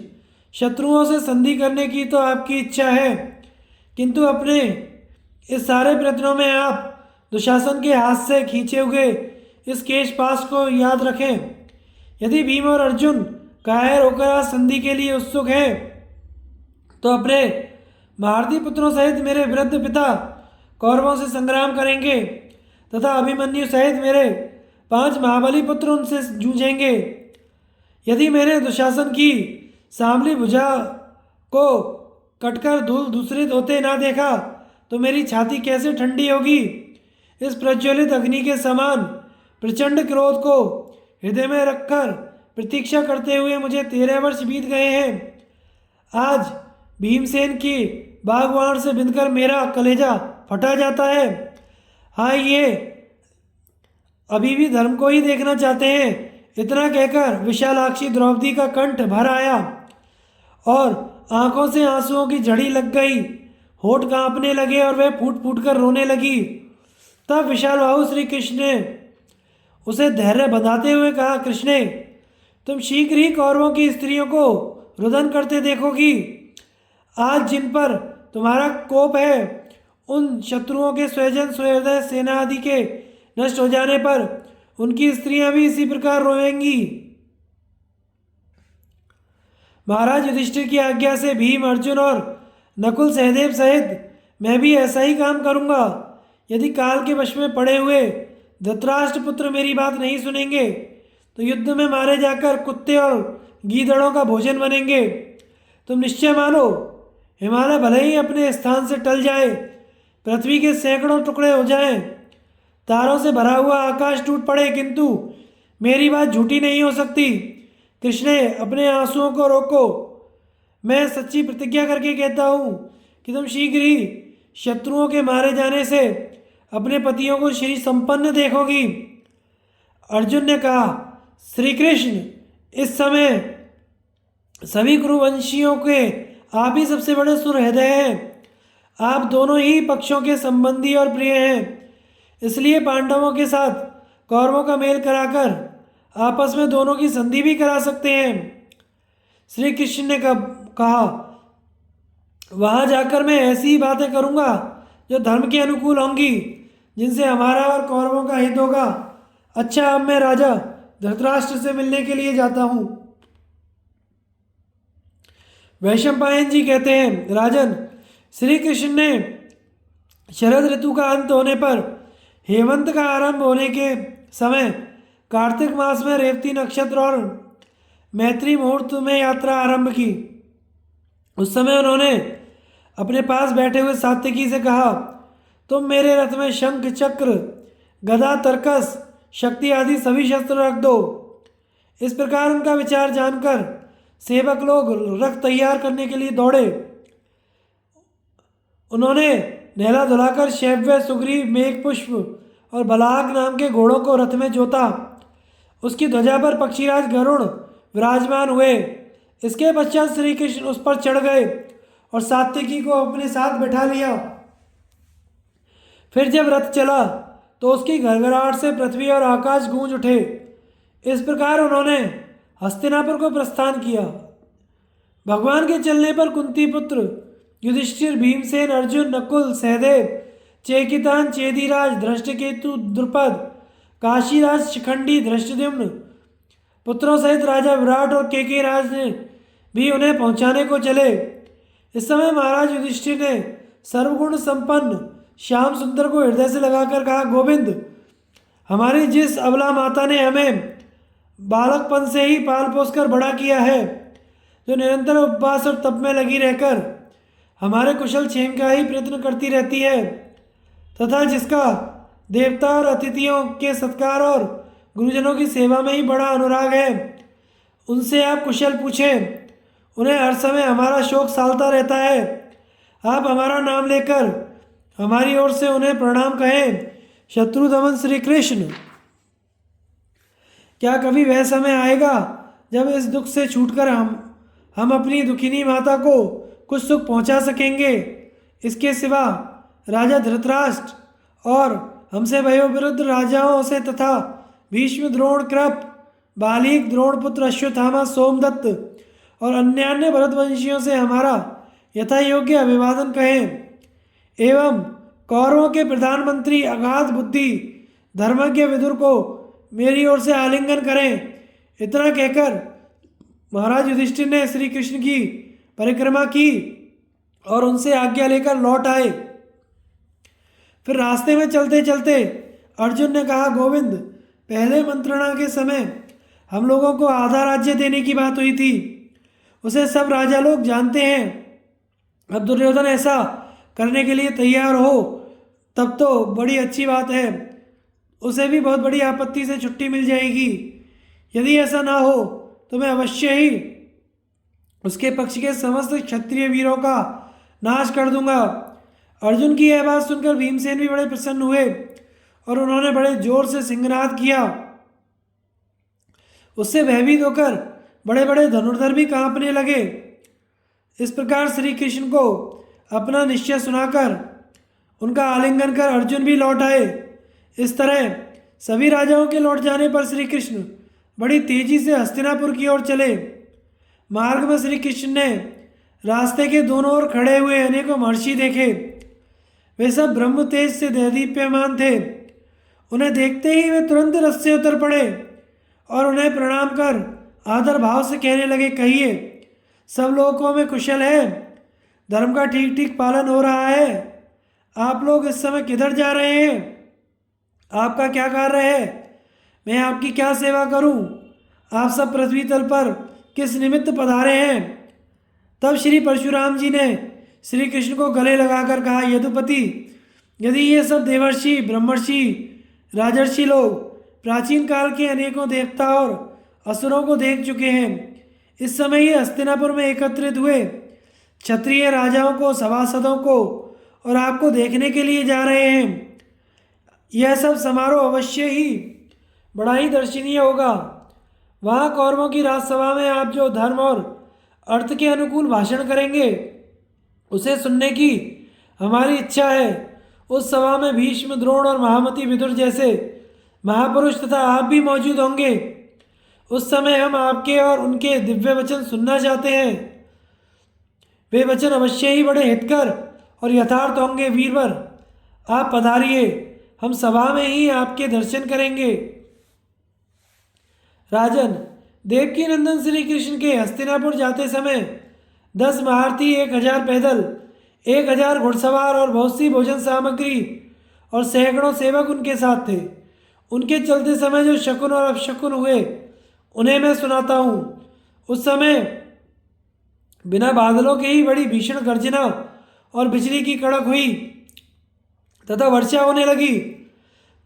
शत्रुओं से संधि करने की तो आपकी इच्छा है, किंतु अपने इस सारे प्रयत्नों में आप दुशासन के हाथ से खींचे हुए इस केश पाश को याद रखें। यदि भीम और अर्जुन कायर होकर आज संधि के लिए उत्सुक हैं तो अपने महारथी पुत्रों सहित मेरे वृद्ध पिता कौरवों से संग्राम करेंगे तथा अभिमन्यु सहित मेरे 5 महाबली पुत्र उनसे जूझेंगे। यदि मैंने दुशासन की सांवली भुजा को कटकर धूल दूसरित होते ना देखा तो मेरी छाती कैसे ठंडी होगी। इस प्रज्वलित अग्नि के समान प्रचंड क्रोध को हृदय में रखकर प्रतीक्षा करते हुए मुझे 13 वर्ष बीत गए हैं। आज भीमसेन की बागवान से बिंदकर मेरा कलेजा फटा जाता है। हाँ, ये अभी भी धर्म को ही देखना चाहते हैं। इतना कहकर विशालाक्षी द्रौपदी का कंठ भर आया और आंखों से आंसुओं की झड़ी लग गई। होठ कांपने लगे और वह फूट फूट कर रोने लगी। तब विशाल बाहु श्री कृष्ण ने उसे धैर्य बंधाते हुए कहा, कृष्णे, तुम शीघ्र ही कौरवों की स्त्रियों को रुदन करते देखोगी। आज जिन पर तुम्हारा कोप है उन शत्रुओं के स्वजन स्वहृदय सेना आदि के नष्ट हो जाने पर उनकी स्त्रियां भी इसी प्रकार रोएंगी। महाराज युधिष्ठिर की आज्ञा से भीम, अर्जुन और नकुल सहदेव सहित मैं भी ऐसा ही काम करूंगा। यदि काल के वश में पड़े हुए धृतराष्ट्र पुत्र मेरी बात नहीं सुनेंगे तो युद्ध में मारे जाकर कुत्ते और गीदड़ों का भोजन बनेंगे। तुम निश्चय मानो, हिमालय भले ही अपने स्थान से टल जाए, पृथ्वी के सैकड़ों टुकड़े हो जाएं, तारों से भरा हुआ आकाश टूट पड़े, किंतु मेरी बात झूठी नहीं हो सकती। कृष्णे, अपने आंसुओं को रोको। मैं सच्ची प्रतिज्ञा करके कहता हूँ कि तुम शीघ्र ही शत्रुओं के मारे जाने से अपने पतियों को श्री संपन्न देखोगी। अर्जुन ने कहा, श्री कृष्ण, इस समय सभी कुरुवंशियों के आप ही सबसे बड़े सुहृदय हैं। आप दोनों ही पक्षों के संबंधी और प्रिय हैं। इसलिए पांडवों के साथ कौरवों का मेल कराकर आपस में दोनों की संधि भी करा सकते हैं। श्री कृष्ण ने कहा, वहाँ जाकर मैं ऐसी ही बातें करूँगा जो धर्म के अनुकूल होंगी, जिनसे हमारा और कौरवों का हित होगा। अच्छा, अब मैं राजा धृतराष्ट्र से मिलने के लिए जाता हूँ। वैशंपायन जी कहते हैं, राजन, श्री कृष्ण ने शरद ऋतु का अंत होने पर हेमंत का आरंभ होने के समय कार्तिक मास में रेवती नक्षत्र और मैत्री मुहूर्त में यात्रा आरंभ की। उस समय उन्होंने अपने पास बैठे हुए सात्यकी से कहा, तुम मेरे रथ में शंख, चक्र, गदा, तरकस, शक्ति आदि सभी शस्त्र रख दो। इस प्रकार उनका विचार जानकर सेवक लोग रथ तैयार करने के लिए दौड़े। उन्होंने नहला धुलाकर शैव्य, सुग्रीव, मेघपुष्प और बलाग नाम के घोड़ों को रथ में जोता। उसकी ध्वजा पर पक्षीराज गरुड़ विराजमान हुए। इसके पश्चात श्री कृष्ण उस पर चढ़ गए और सात्यकी को अपने साथ बैठा लिया। फिर जब रथ चला तो उसकी घड़घड़ाहट से पृथ्वी और आकाश गूंज उठे। इस प्रकार उन्होंने हस्तिनापुर को प्रस्थान किया। भगवान के चलने पर कुंती पुत्र युधिष्ठिर, भीमसेन, अर्जुन, नकुल, सहदेव, चेकितान, चेदीराज, धृष्टकेतु, द्रुपद, काशीराज, शिखंडी, धृष्टद्युम्न, पुत्रों सहित राजा विराट और केके राज ने भी उन्हें पहुंचाने को चले। इस समय महाराज युधिष्ठिर ने सर्वगुण संपन्न श्याम सुंदर को हृदय से लगाकर कहा, गोविंद, हमारी जिस अबला माता ने हमें बालकपन से ही पाल पोस कर बड़ा किया है, जो निरंतर उपवास और तप में लगी रहकर हमारे कुशल क्षेम का ही प्रयत्न करती रहती है, तथा जिसका देवता और अतिथियों के सत्कार और गुरुजनों की सेवा में ही बड़ा अनुराग है, उनसे आप कुशल पूछें। उन्हें हर समय हमारा शोक सालता रहता है। आप हमारा नाम लेकर हमारी ओर से उन्हें प्रणाम कहें। शत्रुदमन श्री कृष्ण, क्या कभी वह समय आएगा जब इस दुख से छूटकर हम अपनी दुखिनी माता को कुछ सुख पहुंचा सकेंगे? इसके सिवा राजा धृतराष्ट्र और हमसे वयोवृद्ध राजाओं से तथा भीष्म, द्रोण, कृप, बालीक, द्रोणपुत्र, अश्वत्थामा, सोमदत्त और अन्य भरतवंशियों से हमारा यथा योग्य अभिवादन कहें। एवं कौरवों के प्रधानमंत्री अगाध बुद्धि धर्मज्ञ विदुर को मेरी ओर से आलिंगन करें। इतना कहकर महाराज युधिष्ठिर ने श्री कृष्ण की परिक्रमा की और उनसे आज्ञा लेकर लौट आए। फिर रास्ते में चलते चलते अर्जुन ने कहा, गोविंद, पहले मंत्रणा के समय हम लोगों को आधा राज्य देने की बात हुई थी, उसे सब राजा लोग जानते हैं। अब दुर्योधन ऐसा करने के लिए तैयार हो तब तो बड़ी अच्छी बात है, उसे भी बहुत बड़ी आपत्ति से छुट्टी मिल जाएगी। यदि ऐसा ना हो तो मैं अवश्य ही उसके पक्ष के समस्त क्षत्रिय वीरों का नाश कर दूंगा। अर्जुन की यह बात सुनकर भीमसेन भी बड़े प्रसन्न हुए और उन्होंने बड़े जोर से सिंहनाद किया। उससे भयभीत होकर बड़े बड़े धनुर्धर भी कांपने लगे। इस प्रकार श्री कृष्ण को अपना निश्चय सुनाकर उनका आलिंगन कर अर्जुन भी लौट आए। इस तरह सभी राजाओं के लौट जाने पर श्री कृष्ण बड़ी तेजी से हस्तिनापुर की ओर चले। मार्ग में श्री कृष्ण ने रास्ते के दोनों ओर खड़े हुए अनेकों महर्षि देखे। वे सब ब्रह्म तेज से देदीप्यमान थे। उन्हें देखते ही वे तुरंत रथ से उतर पड़े और उन्हें प्रणाम कर आदर भाव से कहने लगे, कहिए, सब लोगों में कुशल है? धर्म का ठीक ठीक पालन हो रहा है? आप लोग इस समय किधर जा रहे हैं? आपका क्या कार्य है? मैं आपकी क्या सेवा करूं? आप सब पृथ्वी तल पर किस निमित्त पधारे हैं? तब श्री परशुराम जी ने श्री कृष्ण को गले लगाकर कहा, यदुपति, यदि ये सब देवर्षि, ब्रह्मर्षि, राजर्षि लोग प्राचीन काल के अनेकों देवता और असुरों को देख चुके हैं, इस समय ये हस्तिनापुर में एकत्रित हुए क्षत्रिय राजाओं को, सभासदों को और आपको देखने के लिए जा रहे हैं, यह सब समारोह अवश्य ही बड़ा ही दर्शनीय होगा। वहाँ कौरवों की राजसभा में आप जो धर्म और अर्थ के अनुकूल भाषण करेंगे, उसे सुनने की हमारी इच्छा है। उस सभा में भीष्म, द्रोण और महामती विदुर जैसे महापुरुष तथा आप भी मौजूद होंगे। उस समय हम आपके और उनके दिव्य वचन सुनना चाहते हैं। वे वचन अवश्य ही बड़े हितकर और यथार्थ होंगे। वीरवर, आप पधारिए, हम सभा में ही आपके दर्शन करेंगे। राजन, देवकी नंदन श्री कृष्ण के हस्तिनापुर जाते समय 10 महारथी, 1000 पैदल, 1000 घुड़सवार और बहुत सी भोजन सामग्री और सैकड़ों सेवक उनके साथ थे। उनके चलते समय जो शकुन और अपशकुन हुए, उन्हें मैं सुनाता हूँ। उस समय बिना बादलों के ही बड़ी भीषण गर्जना और बिजली की कड़क हुई तथा वर्षा होने लगी।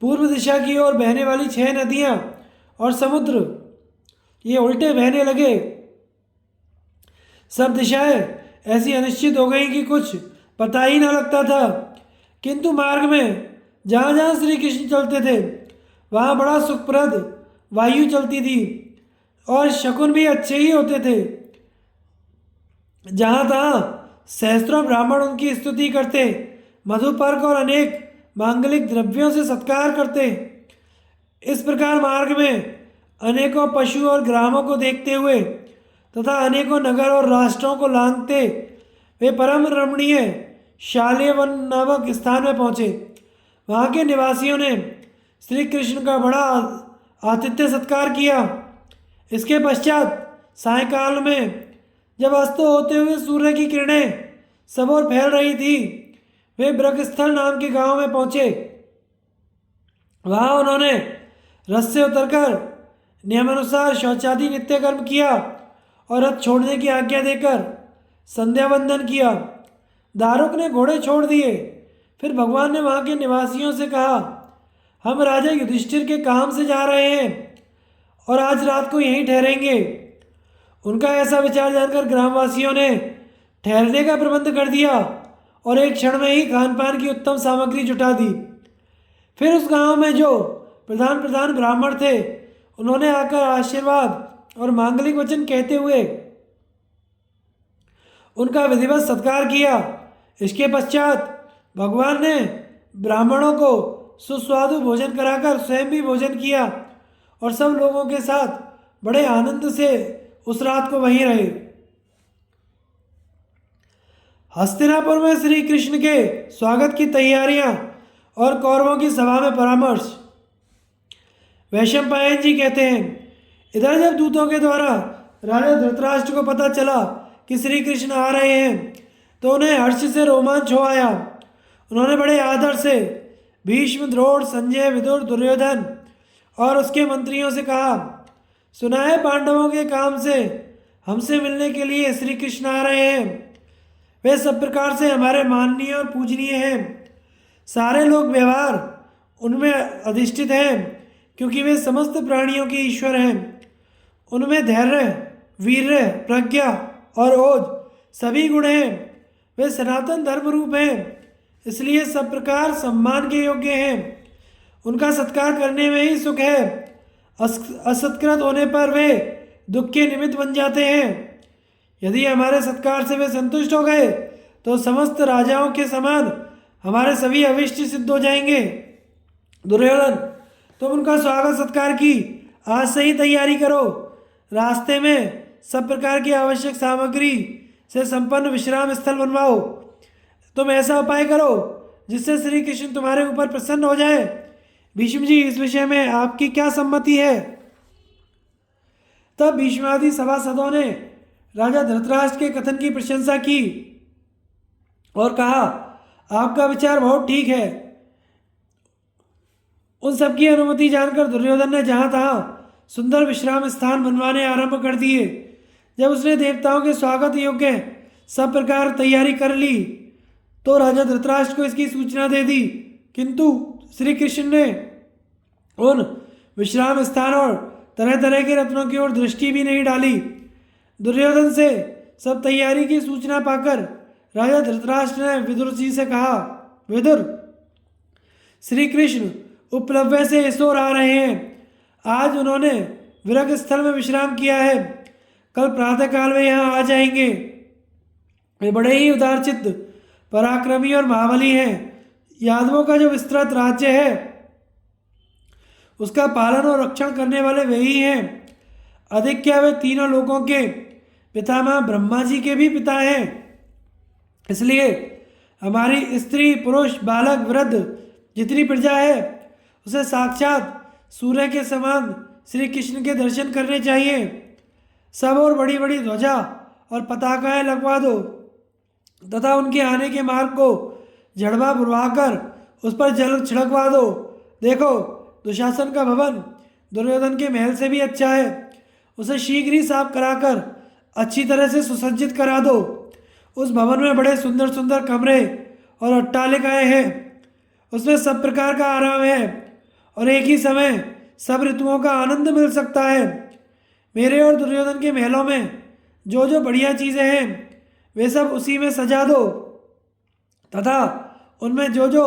पूर्व दिशा की ओर बहने वाली 6 नदियाँ और समुद्र ये उल्टे बहने लगे। सब दिशाएं ऐसी अनिश्चित हो गई कि कुछ पता ही ना लगता था। किंतु मार्ग में जहाँ जहाँ श्री कृष्ण चलते थे, वहाँ बड़ा सुखप्रद वायु चलती थी और शकुन भी अच्छे ही होते थे। जहाँ तहाँ सहस्त्रों ब्राह्मण उनकी स्तुति करते, मधुपर्क और अनेक मांगलिक द्रव्यों से सत्कार करते। इस प्रकार मार्ग में अनेकों पशु और ग्रामों को देखते हुए तथा अनेकों नगर और राष्ट्रों को लांघते वे परम रमणीय शाल्यवन नामक स्थान में पहुँचे। वहाँ के निवासियों ने श्री कृष्ण का बड़ा आतिथ्य सत्कार किया। इसके पश्चात सायंकाल में जब अस्त होते हुए सूर्य की किरणें सब ओर फैल रही थी, वे ब्रजस्थल नाम के गांव में पहुंचे। वहां उन्होंने रथ से उतरकर नियमानुसार शौचादि नित्य कर्म किया और रथ छोड़ने की आज्ञा देकर संध्या वंदन किया। दारुक ने घोड़े छोड़ दिए। फिर भगवान ने वहां के निवासियों से कहा, हम राजा युधिष्ठिर के काम से जा रहे हैं और आज रात को यहीं ठहरेंगे। उनका ऐसा विचार जानकर ग्रामवासियों ने ठहरने का प्रबंध कर दिया और एक क्षण में ही खान पान की उत्तम सामग्री जुटा दी। फिर उस गांव में जो प्रधान प्रधान ब्राह्मण थे, उन्होंने आकर आशीर्वाद और मांगलिक वचन कहते हुए उनका विधिवत सत्कार किया। इसके पश्चात भगवान ने ब्राह्मणों को सुस्वादु भोजन कराकर स्वयं भी भोजन किया और सब लोगों के साथ बड़े आनंद से उस रात को वहीं रहे। हस्तिनापुर में श्री कृष्ण के स्वागत की तैयारियां और कौरवों की सभा में परामर्श। वैशंपायन जी कहते हैं, इधर जब दूतों के द्वारा राजा धृतराष्ट्र को पता चला कि श्री कृष्ण आ रहे हैं तो उन्हें हर्ष से रोमांच हो आया। उन्होंने बड़े आदर से भीष्म, द्रोण, संजय, विदुर, दुर्योधन और उसके मंत्रियों से कहा, सुना है पांडवों के काम से हमसे मिलने के लिए श्री कृष्ण आ रहे हैं। वे सब प्रकार से हमारे माननीय और पूजनीय हैं। सारे लोग व्यवहार उनमें अधिष्ठित हैं क्योंकि वे समस्त प्राणियों के ईश्वर हैं। उनमें धैर्य, वीर्य, प्रज्ञा और ओज सभी गुण हैं। वे सनातन धर्म रूप हैं, इसलिए सब प्रकार सम्मान के योग्य हैं। उनका सत्कार करने में ही सुख है। असत्कृत होने पर वे दुख के निमित्त बन जाते हैं। यदि हमारे सत्कार से वे संतुष्ट हो गए तो समस्त राजाओं के समान हमारे सभी अभिष्ट सिद्ध हो जाएंगे। दुर्योधन, तुम उनका स्वागत सत्कार की आज से ही तैयारी करो। रास्ते में सब प्रकार की आवश्यक सामग्री से संपन्न विश्राम स्थल बनवाओ। तुम ऐसा उपाय करो जिससे श्री कृष्ण तुम्हारे ऊपर प्रसन्न हो जाए। भीष्म जी, इस विषय में आपकी क्या सम्मति है? तब भीष्मादि सभासदों ने राजा धृतराष्ट्र के कथन की प्रशंसा की और कहा, आपका विचार बहुत ठीक है। उन सबकी अनुमति जानकर दुर्योधन ने जहां तहां सुंदर विश्राम स्थान बनवाने आरंभ कर दिए। जब उसने देवताओं के स्वागत योग्य सब प्रकार तैयारी कर ली तो राजा धृतराष्ट्र को इसकी सूचना दे दी, किंतु श्री कृष्ण ने उन विश्राम स्थान और तरह तरह के रत्नों की ओर दृष्टि भी नहीं डाली। दुर्योधन से सब तैयारी की सूचना पाकर राजा धृतराष्ट्र ने विदुर जी से कहा, विदुर, श्री कृष्ण उपलब्ध से इस ओर आ रहे हैं। आज उन्होंने विरग स्थल में विश्राम किया है। कल प्रातःकाल में यहाँ आ जाएंगे। वे बड़े ही उदारचित्त, पराक्रमी और महाबली हैं। यादवों का जो विस्तृत राज्य है उसका पालन और रक्षण करने वाले वे ही हैं। अधिक क्या, वे तीनों लोगों के पितामह ब्रह्मा जी के भी पिता हैं। इसलिए हमारी स्त्री, पुरुष, बालक, वृद्ध जितनी प्रजा है उसे साक्षात सूर्य के समान श्री कृष्ण के दर्शन करने चाहिए। सब और बड़ी बड़ी ध्वजा और पताकाएं लगवा दो तथा उनके आने के मार्ग को झड़वा बुरवाकर उस पर जल छिड़कवा दो। देखो, दुशासन का भवन दुर्योधन के महल से भी अच्छा है। उसे शीघ्र ही साफ कराकर अच्छी तरह से सुसज्जित करा दो। उस भवन में बड़े सुंदर सुंदर कमरे और अट्टालिकाएं हैं। उसमें सब प्रकार का आराम है और एक ही समय सब ऋतुओं का आनंद मिल सकता है। मेरे और दुर्योधन के महलों में जो जो बढ़िया चीज़ें हैं वे सब उसी में सजा दो तथा उनमें जो जो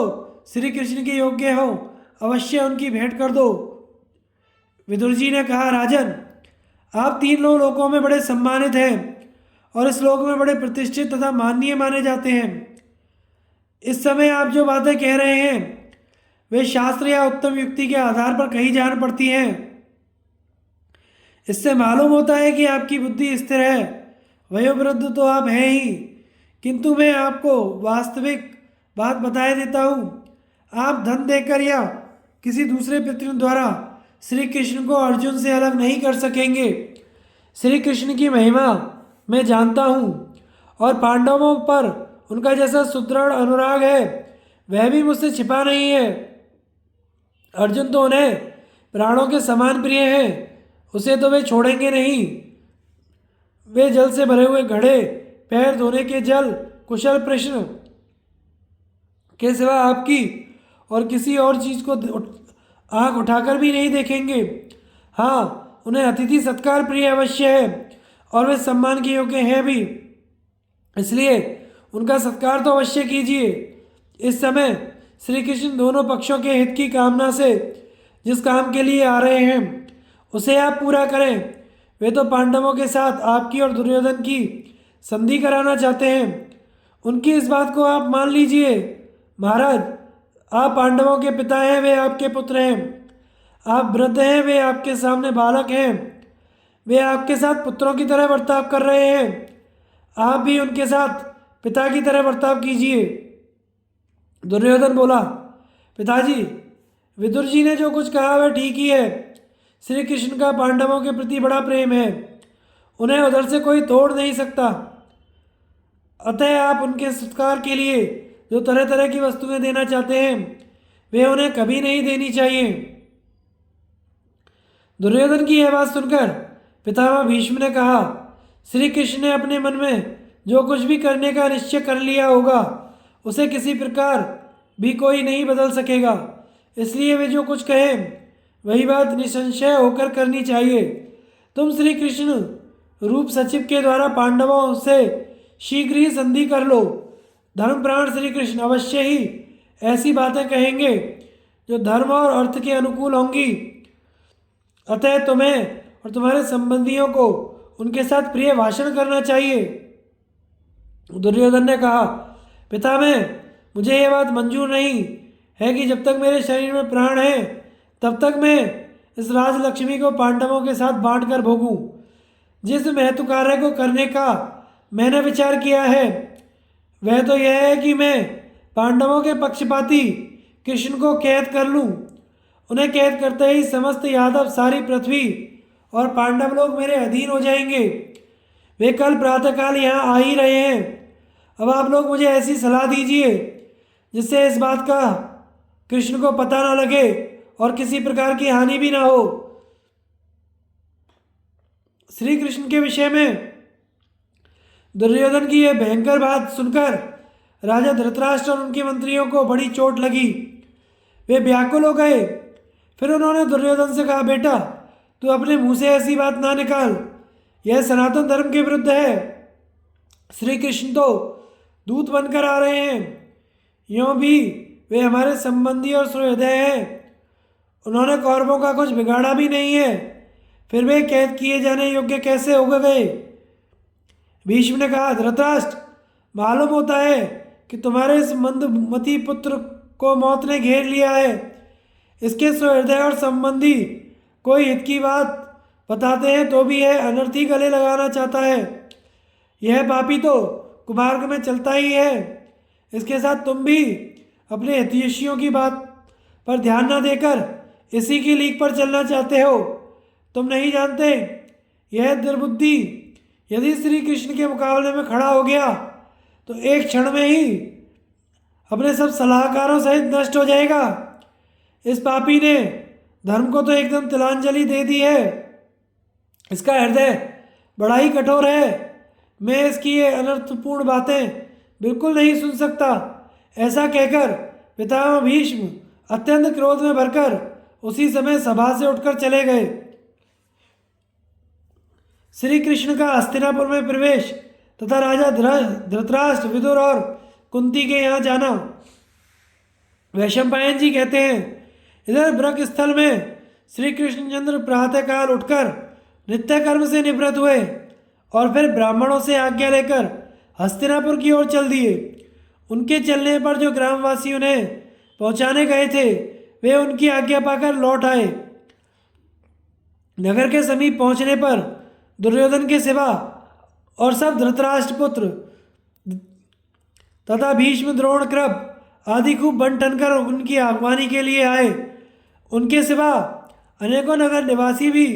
श्री कृष्ण के योग्य हो अवश्य उनकी भेंट कर दो। विदुर जी ने कहा, राजन, आप तीनों लोकों में बड़े सम्मानित हैं और इस लोक में बड़े प्रतिष्ठित तथा माननीय माने जाते हैं। इस समय आप जो बातें कह रहे हैं वे शास्त्र या उत्तम युक्ति के आधार पर कही जान पड़ती हैं। इससे मालूम होता है कि आपकी बुद्धि स्थिर है। वयोवृद्ध तो आप हैं ही, किंतु मैं आपको वास्तविक बात बताए देता हूँ। आप धन देकर या किसी दूसरे पितृ द्वारा श्री कृष्ण को अर्जुन से अलग नहीं कर सकेंगे। श्री कृष्ण की महिमा मैं जानता हूँ और पांडवों पर उनका जैसा सुदृढ़ अनुराग है वह भी मुझसे छिपा नहीं है। अर्जुन तो उन्हें प्राणों के समान प्रिय हैं, उसे तो वे छोड़ेंगे नहीं। वे जल से भरे हुए घड़े, पैर धोने के जल, कुशल प्रश्न के सिवा आपकी और किसी और चीज़ को आंख उठाकर भी नहीं देखेंगे। हाँ, उन्हें अतिथि सत्कार प्रिय अवश्य है और वे सम्मान के योग्य हैं भी, इसलिए उनका सत्कार तो अवश्य कीजिए। इस समय श्री कृष्ण दोनों पक्षों के हित की कामना से जिस काम के लिए आ रहे हैं उसे आप पूरा करें। वे तो पांडवों के साथ आपकी और दुर्योधन की संधि कराना चाहते हैं, उनकी इस बात को आप मान लीजिए। महाराज, आप पांडवों के पिता हैं, वे आपके पुत्र हैं। आप वृद्ध हैं, वे आपके सामने बालक हैं। वे आपके साथ पुत्रों की तरह बर्ताव कर रहे हैं, आप भी उनके साथ पिता की तरह बर्ताव कीजिए। दुर्योधन बोला, पिताजी, विदुर जी ने जो कुछ कहा वह ठीक ही है। श्री कृष्ण का पांडवों के प्रति बड़ा प्रेम है, उन्हें उधर से कोई तोड़ नहीं सकता। अतः आप उनके सत्कार के लिए जो तरह तरह की वस्तुएं देना चाहते हैं वे उन्हें कभी नहीं देनी चाहिए। दुर्योधन की यह बात सुनकर पितामह भीष्म ने कहा, श्री कृष्ण ने अपने मन में जो कुछ भी करने का निश्चय कर लिया होगा उसे किसी प्रकार भी कोई नहीं बदल सकेगा, इसलिए वे जो कुछ कहें वही बात निसंशय होकर करनी चाहिए। तुम श्री कृष्ण रूप सचिव के द्वारा पांडवों से शीघ्र ही संधि कर लो। धर्मप्राण श्री कृष्ण अवश्य ही ऐसी बातें कहेंगे जो धर्म और अर्थ के अनुकूल होंगी, अतः तुम्हें और तुम्हारे संबंधियों को उनके साथ प्रिय भाषण करना चाहिए। दुर्योधन ने कहा, पितामह, मुझे यह बात मंजूर नहीं है कि जब तक मेरे शरीर में प्राण है तब तक मैं इस राजलक्ष्मी को पांडवों के साथ बांटकर भोगूं। जिस महत्व कार्य को करने का मैंने विचार किया है वह तो यह है कि मैं पांडवों के पक्षपाती कृष्ण को कैद कर लूं। उन्हें कैद करते ही समस्त यादव, सारी पृथ्वी और पांडव लोग मेरे अधीन हो जाएंगे। वे कल प्रातःकाल यहाँ आ ही रहे हैं। अब आप लोग मुझे ऐसी सलाह दीजिए जिससे इस बात का कृष्ण को पता ना लगे और किसी प्रकार की हानि भी ना हो। श्री कृष्ण के विषय में दुर्योधन की यह भयंकर बात सुनकर राजा धृतराष्ट्र और उनके मंत्रियों को बड़ी चोट लगी। वे व्याकुल हो गए। फिर उन्होंने दुर्योधन से कहा, बेटा, तू अपने मुंह से ऐसी बात ना निकाल, यह सनातन धर्म के विरुद्ध है। श्री कृष्ण तो दूत बनकर आ रहे हैं, यूँ भी वे हमारे संबंधी और सुहृदय हैं। उन्होंने कौरवों का कुछ बिगाड़ा भी नहीं है, फिर वे कैद किए जाने योग्य कैसे हो गए। भीष्म ने कहा, धृतराष्ट्र, मालूम होता है कि तुम्हारे इस मंदमती पुत्र को मौत ने घेर लिया है। इसके सुहृदय और संबंधी कोई हित की बात बताते हैं तो भी यह अनर्थी गले लगाना चाहता है। यह पापी तो कुमार्ग में चलता ही है। इसके साथ तुम भी अपने हितैषियों की बात पर ध्यान न देकर इसी की लीक पर चलना चाहते हो। तुम नहीं जानते, यह दुर्बुद्धि यदि श्री कृष्ण के मुकाबले में खड़ा हो गया तो एक क्षण में ही अपने सब सलाहकारों सहित नष्ट हो जाएगा। इस पापी ने धर्म को तो एकदम तिलांजलि दे दी है। इसका हृदय बड़ा ही कठोर है। मैं इसकी ये अनर्थपूर्ण बातें बिल्कुल नहीं सुन सकता। ऐसा कहकर पितामह भीष्म अत्यंत क्रोध में भरकर उसी समय सभा से उठकर चले गए। श्री कृष्ण का हस्तिनापुर में प्रवेश तथा राजा धृतराष्ट्र, विदुर और कुंती के यहाँ जाना। वैशंपायन जी कहते हैं, इधर ब्रज स्थल में श्री कृष्णचंद्र प्रातःकाल उठकर नित्य कर्म से निवृत्त हुए और फिर ब्राह्मणों से आज्ञा लेकर हस्तिनापुर की ओर चल दिए। उनके चलने पर जो ग्रामवासी उन्हें पहुंचाने गए थे वे उनकी आज्ञा पाकर लौट आए। नगर के समीप पहुंचने पर दुर्योधन के सिवा और सब धृतराष्ट्र पुत्र तथा भीष्म, द्रोण, कृप आदि खूब बन ठनकर उनकी आगवानी के लिए आए। उनके सिवा अनेकों नगर निवासी भी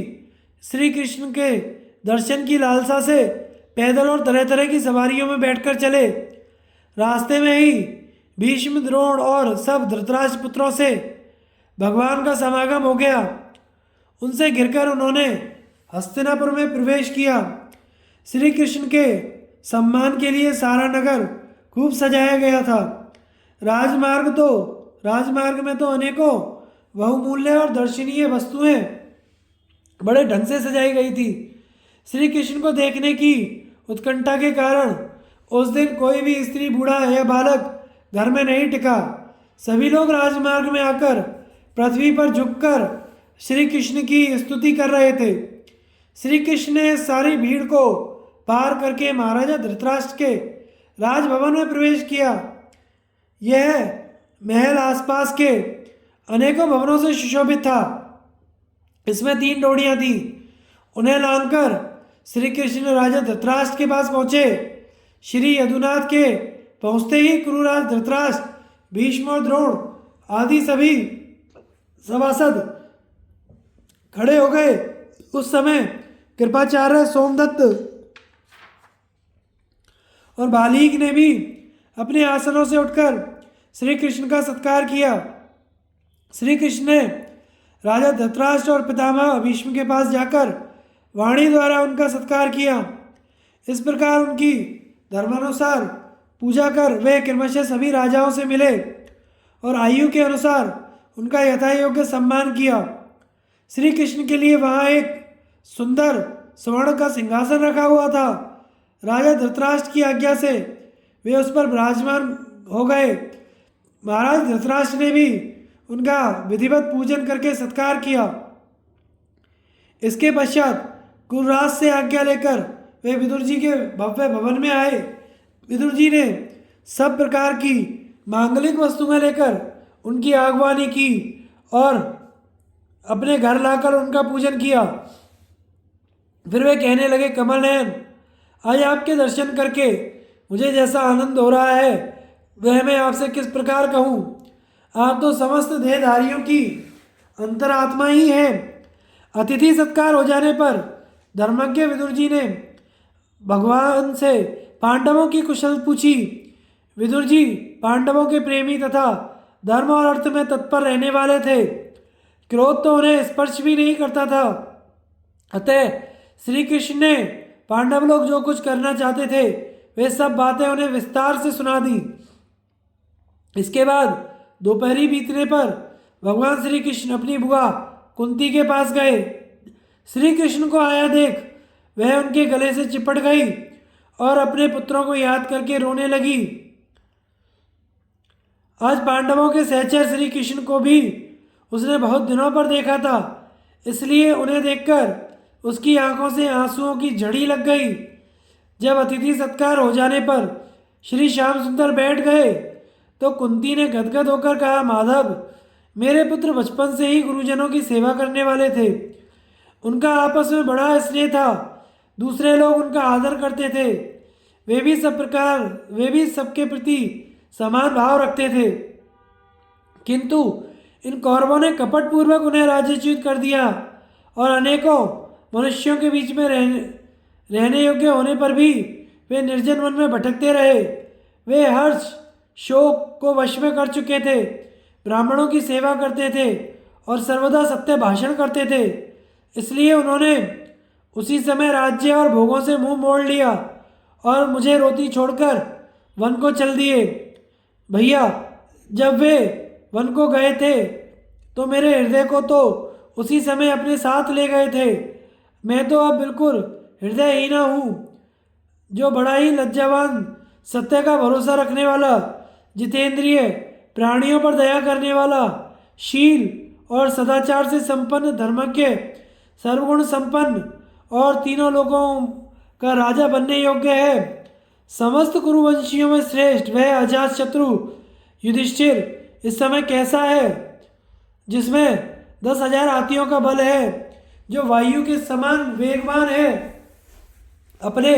श्री कृष्ण के दर्शन की लालसा से पैदल और तरह तरह की सवारियों में बैठकर चले। रास्ते में ही भीष्म, द्रोण और सब धृतराष्ट्र पुत्रों से भगवान का समागम हो गया। उनसे घिरकर उन्होंने हस्तिनापुर में प्रवेश किया। श्री कृष्ण के सम्मान के लिए सारा नगर खूब सजाया गया था। राजमार्ग में तो अनेकों बहुमूल्य और दर्शनीय वस्तुएं बड़े ढंग से सजाई गई थी। श्री कृष्ण को देखने की उत्कंठा के कारण उस दिन कोई भी स्त्री, बूढ़ा या बालक घर में नहीं टिका। सभी लोग राजमार्ग में आकर पृथ्वी पर झुककर श्री कृष्ण की स्तुति कर रहे थे। श्री कृष्ण ने सारी भीड़ को पार करके महाराजा धृतराष्ट्र के राजभवन में प्रवेश किया। यह महल आसपास के अनेकों भवनों से सुशोभित था। इसमें 3 ड्योढ़ियां थीं। उन्हें लांघकर श्री कृष्ण राजा धृतराष्ट्र के पास पहुंचे। श्री यदुनाथ के पहुंचते ही कुरुराज धृतराष्ट्र, भीष्म और द्रोण आदि सभी सभासद खड़े हो गए। उस समय कृपाचार्य सोमदत्त और बालीक ने भी अपने आसनों से उठकर श्री कृष्ण का सत्कार किया। श्री कृष्ण ने राजा धृतराष्ट्र और पितामह भीष्म के पास जाकर वाणी द्वारा उनका सत्कार किया। इस प्रकार उनकी धर्मानुसार पूजा कर वे क्रमशः सभी राजाओं से मिले और आयु के अनुसार उनका यथायोग्य सम्मान किया। श्री कृष्ण के लिए वहाँ एक सुंदर स्वर्ण का सिंहासन रखा हुआ था। राजा धृतराष्ट्र की आज्ञा से वे उस पर विराजमान हो गए। महाराज धृतराष्ट्र ने भी उनका विधिवत पूजन करके सत्कार किया। इसके पश्चात कुरुराज से आज्ञा लेकर वे विदुर जी के भव्य भवन में आए। विदुर जी ने सब प्रकार की मांगलिक वस्तुएं लेकर उनकी आगवानी की और अपने घर लाकर उनका पूजन किया। फिर वे कहने लगे, कमल नयन, आज आपके दर्शन करके मुझे जैसा आनंद हो रहा है वह मैं आपसे किस प्रकार कहूँ। आप तो समस्त देहधारियों की अंतरात्मा ही हैं। अतिथि सत्कार हो जाने पर धर्मज्ञ विदुर जी ने भगवान से पांडवों की कुशल पूछी। विदुर जी पांडवों के प्रेमी तथा धर्म और अर्थ में तत्पर रहने वाले थे। क्रोध तो उन्हें स्पर्श भी नहीं करता था। अतः श्री कृष्ण ने पांडव लोग जो कुछ करना चाहते थे वे सब बातें उन्हें विस्तार से सुना दी। इसके बाद दोपहरी बीतने पर भगवान श्री कृष्ण अपनी बुआ कुंती के पास गए। श्री कृष्ण को आया देख वह उनके गले से चिपट गई और अपने पुत्रों को याद करके रोने लगी। आज पांडवों के सहचर श्री कृष्ण को भी उसने बहुत दिनों पर देखा था, इसलिए उन्हें देखकर उसकी आंखों से आंसुओं की झड़ी लग गई। जब अतिथि सत्कार हो जाने पर श्री श्याम सुंदर बैठ गए तो कुंती ने गदगद होकर कहा, माधव, मेरे पुत्र बचपन से ही गुरुजनों की सेवा करने वाले थे। उनका आपस में बड़ा स्नेह था। दूसरे लोग उनका आदर करते थे। वे भी सबके प्रति समान भाव रखते थे। किंतु इन कौरवों ने कपटपूर्वक उन्हें राज्यच्युत कर दिया और अनेकों मनुष्यों के बीच में रहने योग्य होने पर भी वे निर्जन वन में भटकते रहे। वे हर्ष शोक को वश में कर चुके थे, ब्राह्मणों की सेवा करते थे और सर्वदा सत्य भाषण करते थे। इसलिए उन्होंने उसी समय राज्य और भोगों से मुंह मोड़ लिया और मुझे रोती छोड़कर वन को चल दिए। भैया, जब वे वन को गए थे तो मेरे हृदय को तो उसी समय अपने साथ ले गए थे। मैं तो अब बिल्कुल हृदयहीना हूँ, जो बड़ा ही लज्जावान, सत्य का भरोसा रखने वाला, जितेंद्रिय, प्राणियों पर दया करने वाला, शील और सदाचार से संपन्न, धर्मज्ञ, सर्वगुण संपन्न और तीनों लोगों का राजा बनने योग्य है। समस्त कुरुवंशियों में श्रेष्ठ वह अजातशत्रु युधिष्ठिर इस समय कैसा है, जिसमें 10,000 हाथियों का बल है, जो वायु के समान वेगवान है, अपने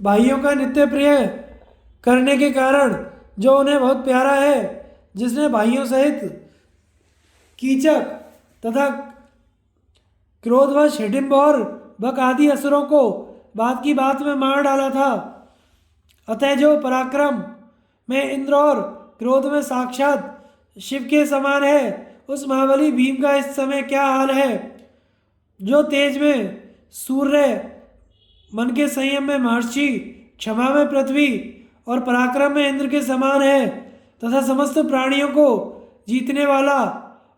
भाइयों का नित्य प्रिय करने के कारण जो उन्हें बहुत प्यारा है, जिसने भाइयों सहित कीचक तथा क्रोधवश हिडिंब और बक आदि असुरों को बात की बात में मार डाला था। अतः जो पराक्रम में इंद्र और क्रोध में साक्षात शिव के समान है, उस महाबली भीम का इस समय क्या हाल है। जो तेज में सूर्य, मन के संयम में महर्षि, क्षमा में पृथ्वी और पराक्रम में इंद्र के समान है, तथा समस्त प्राणियों को जीतने वाला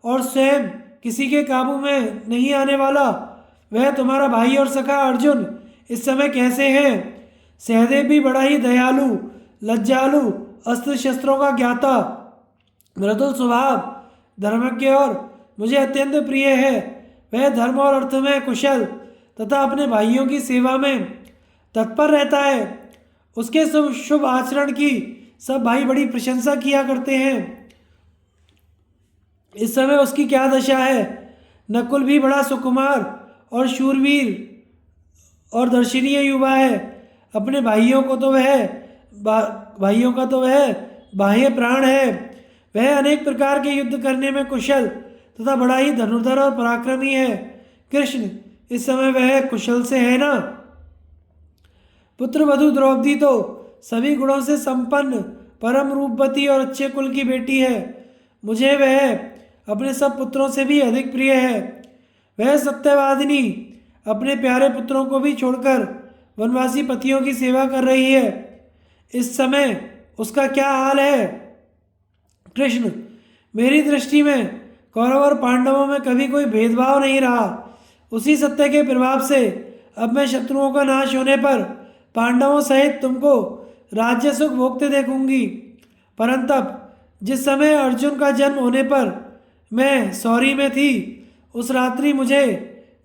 और स्वयं किसी के काबू में नहीं आने वाला, वह तुम्हारा भाई और सखा अर्जुन इस समय कैसे है। सहदेव भी बड़ा ही दयालु, लज्जालु, अस्त्र शस्त्रों का ज्ञाता, मृदुल स्वभाव, धर्मज्ञ और मुझे अत्यंत प्रिय है। वह धर्म और अर्थ में कुशल तथा अपने भाइयों की सेवा में तत्पर रहता है। उसके शुभ आचरण की सब भाई बड़ी प्रशंसा किया करते हैं। इस समय उसकी क्या दशा है। नकुल भी बड़ा सुकुमार और शूरवीर और दर्शनीय युवा है। अपने भाइयों का तो वह बाह्य प्राण है। वह अनेक प्रकार के युद्ध करने में कुशल तथा बड़ा ही धनुर्धर और पराक्रमी है। कृष्ण, इस समय वह कुशल से है ना। पुत्र वधु द्रौपदी तो सभी गुणों से संपन्न, परम रूपवती और अच्छे कुल की बेटी है। मुझे वह अपने सब पुत्रों से भी अधिक प्रिय है। वह सत्यवादिनी अपने प्यारे पुत्रों को भी छोड़कर वनवासी पतियों की सेवा कर रही है। इस समय उसका क्या हाल है। कृष्ण, मेरी दृष्टि में कौरव और पांडवों में कभी कोई भेदभाव नहीं रहा। उसी सत्य के प्रभाव से अब मैं शत्रुओं का नाश होने पर पांडवों सहित तुमको राज्य सुख भोगते देखूंगी। परंतप जिस समय अर्जुन का जन्म होने पर मैं सौरी में थी, उस रात्रि मुझे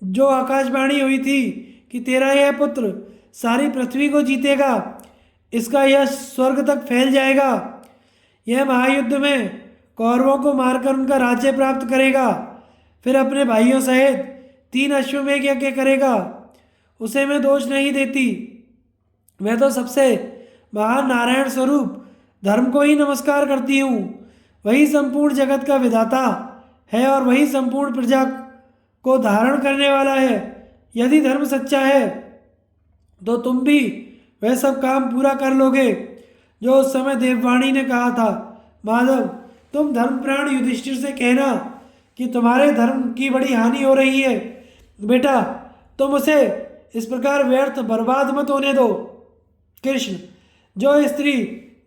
जो आकाशवाणी हुई थी कि तेरा यह पुत्र सारी पृथ्वी को जीतेगा, इसका यश स्वर्ग तक फैल जाएगा, यह महायुद्ध में कौरवों को मारकर उनका राज्य प्राप्त करेगा, फिर अपने भाइयों सहित 3 अश्वमेध यज्ञ करेगा, उसे मैं दोष नहीं देती। मैं तो सबसे महान नारायण स्वरूप धर्म को ही नमस्कार करती हूँ। वही संपूर्ण जगत का विधाता है और वही संपूर्ण प्रजा को धारण करने वाला है। यदि धर्म सच्चा है तो तुम भी वह सब काम पूरा कर लोगे जो उस समय देववाणी ने कहा था। माधव, तुम धर्मप्राण युधिष्ठिर से कहना कि तुम्हारे धर्म की बड़ी हानि हो रही है। बेटा, तुम उसे इस प्रकार व्यर्थ बर्बाद मत होने दो। कृष्ण, जो स्त्री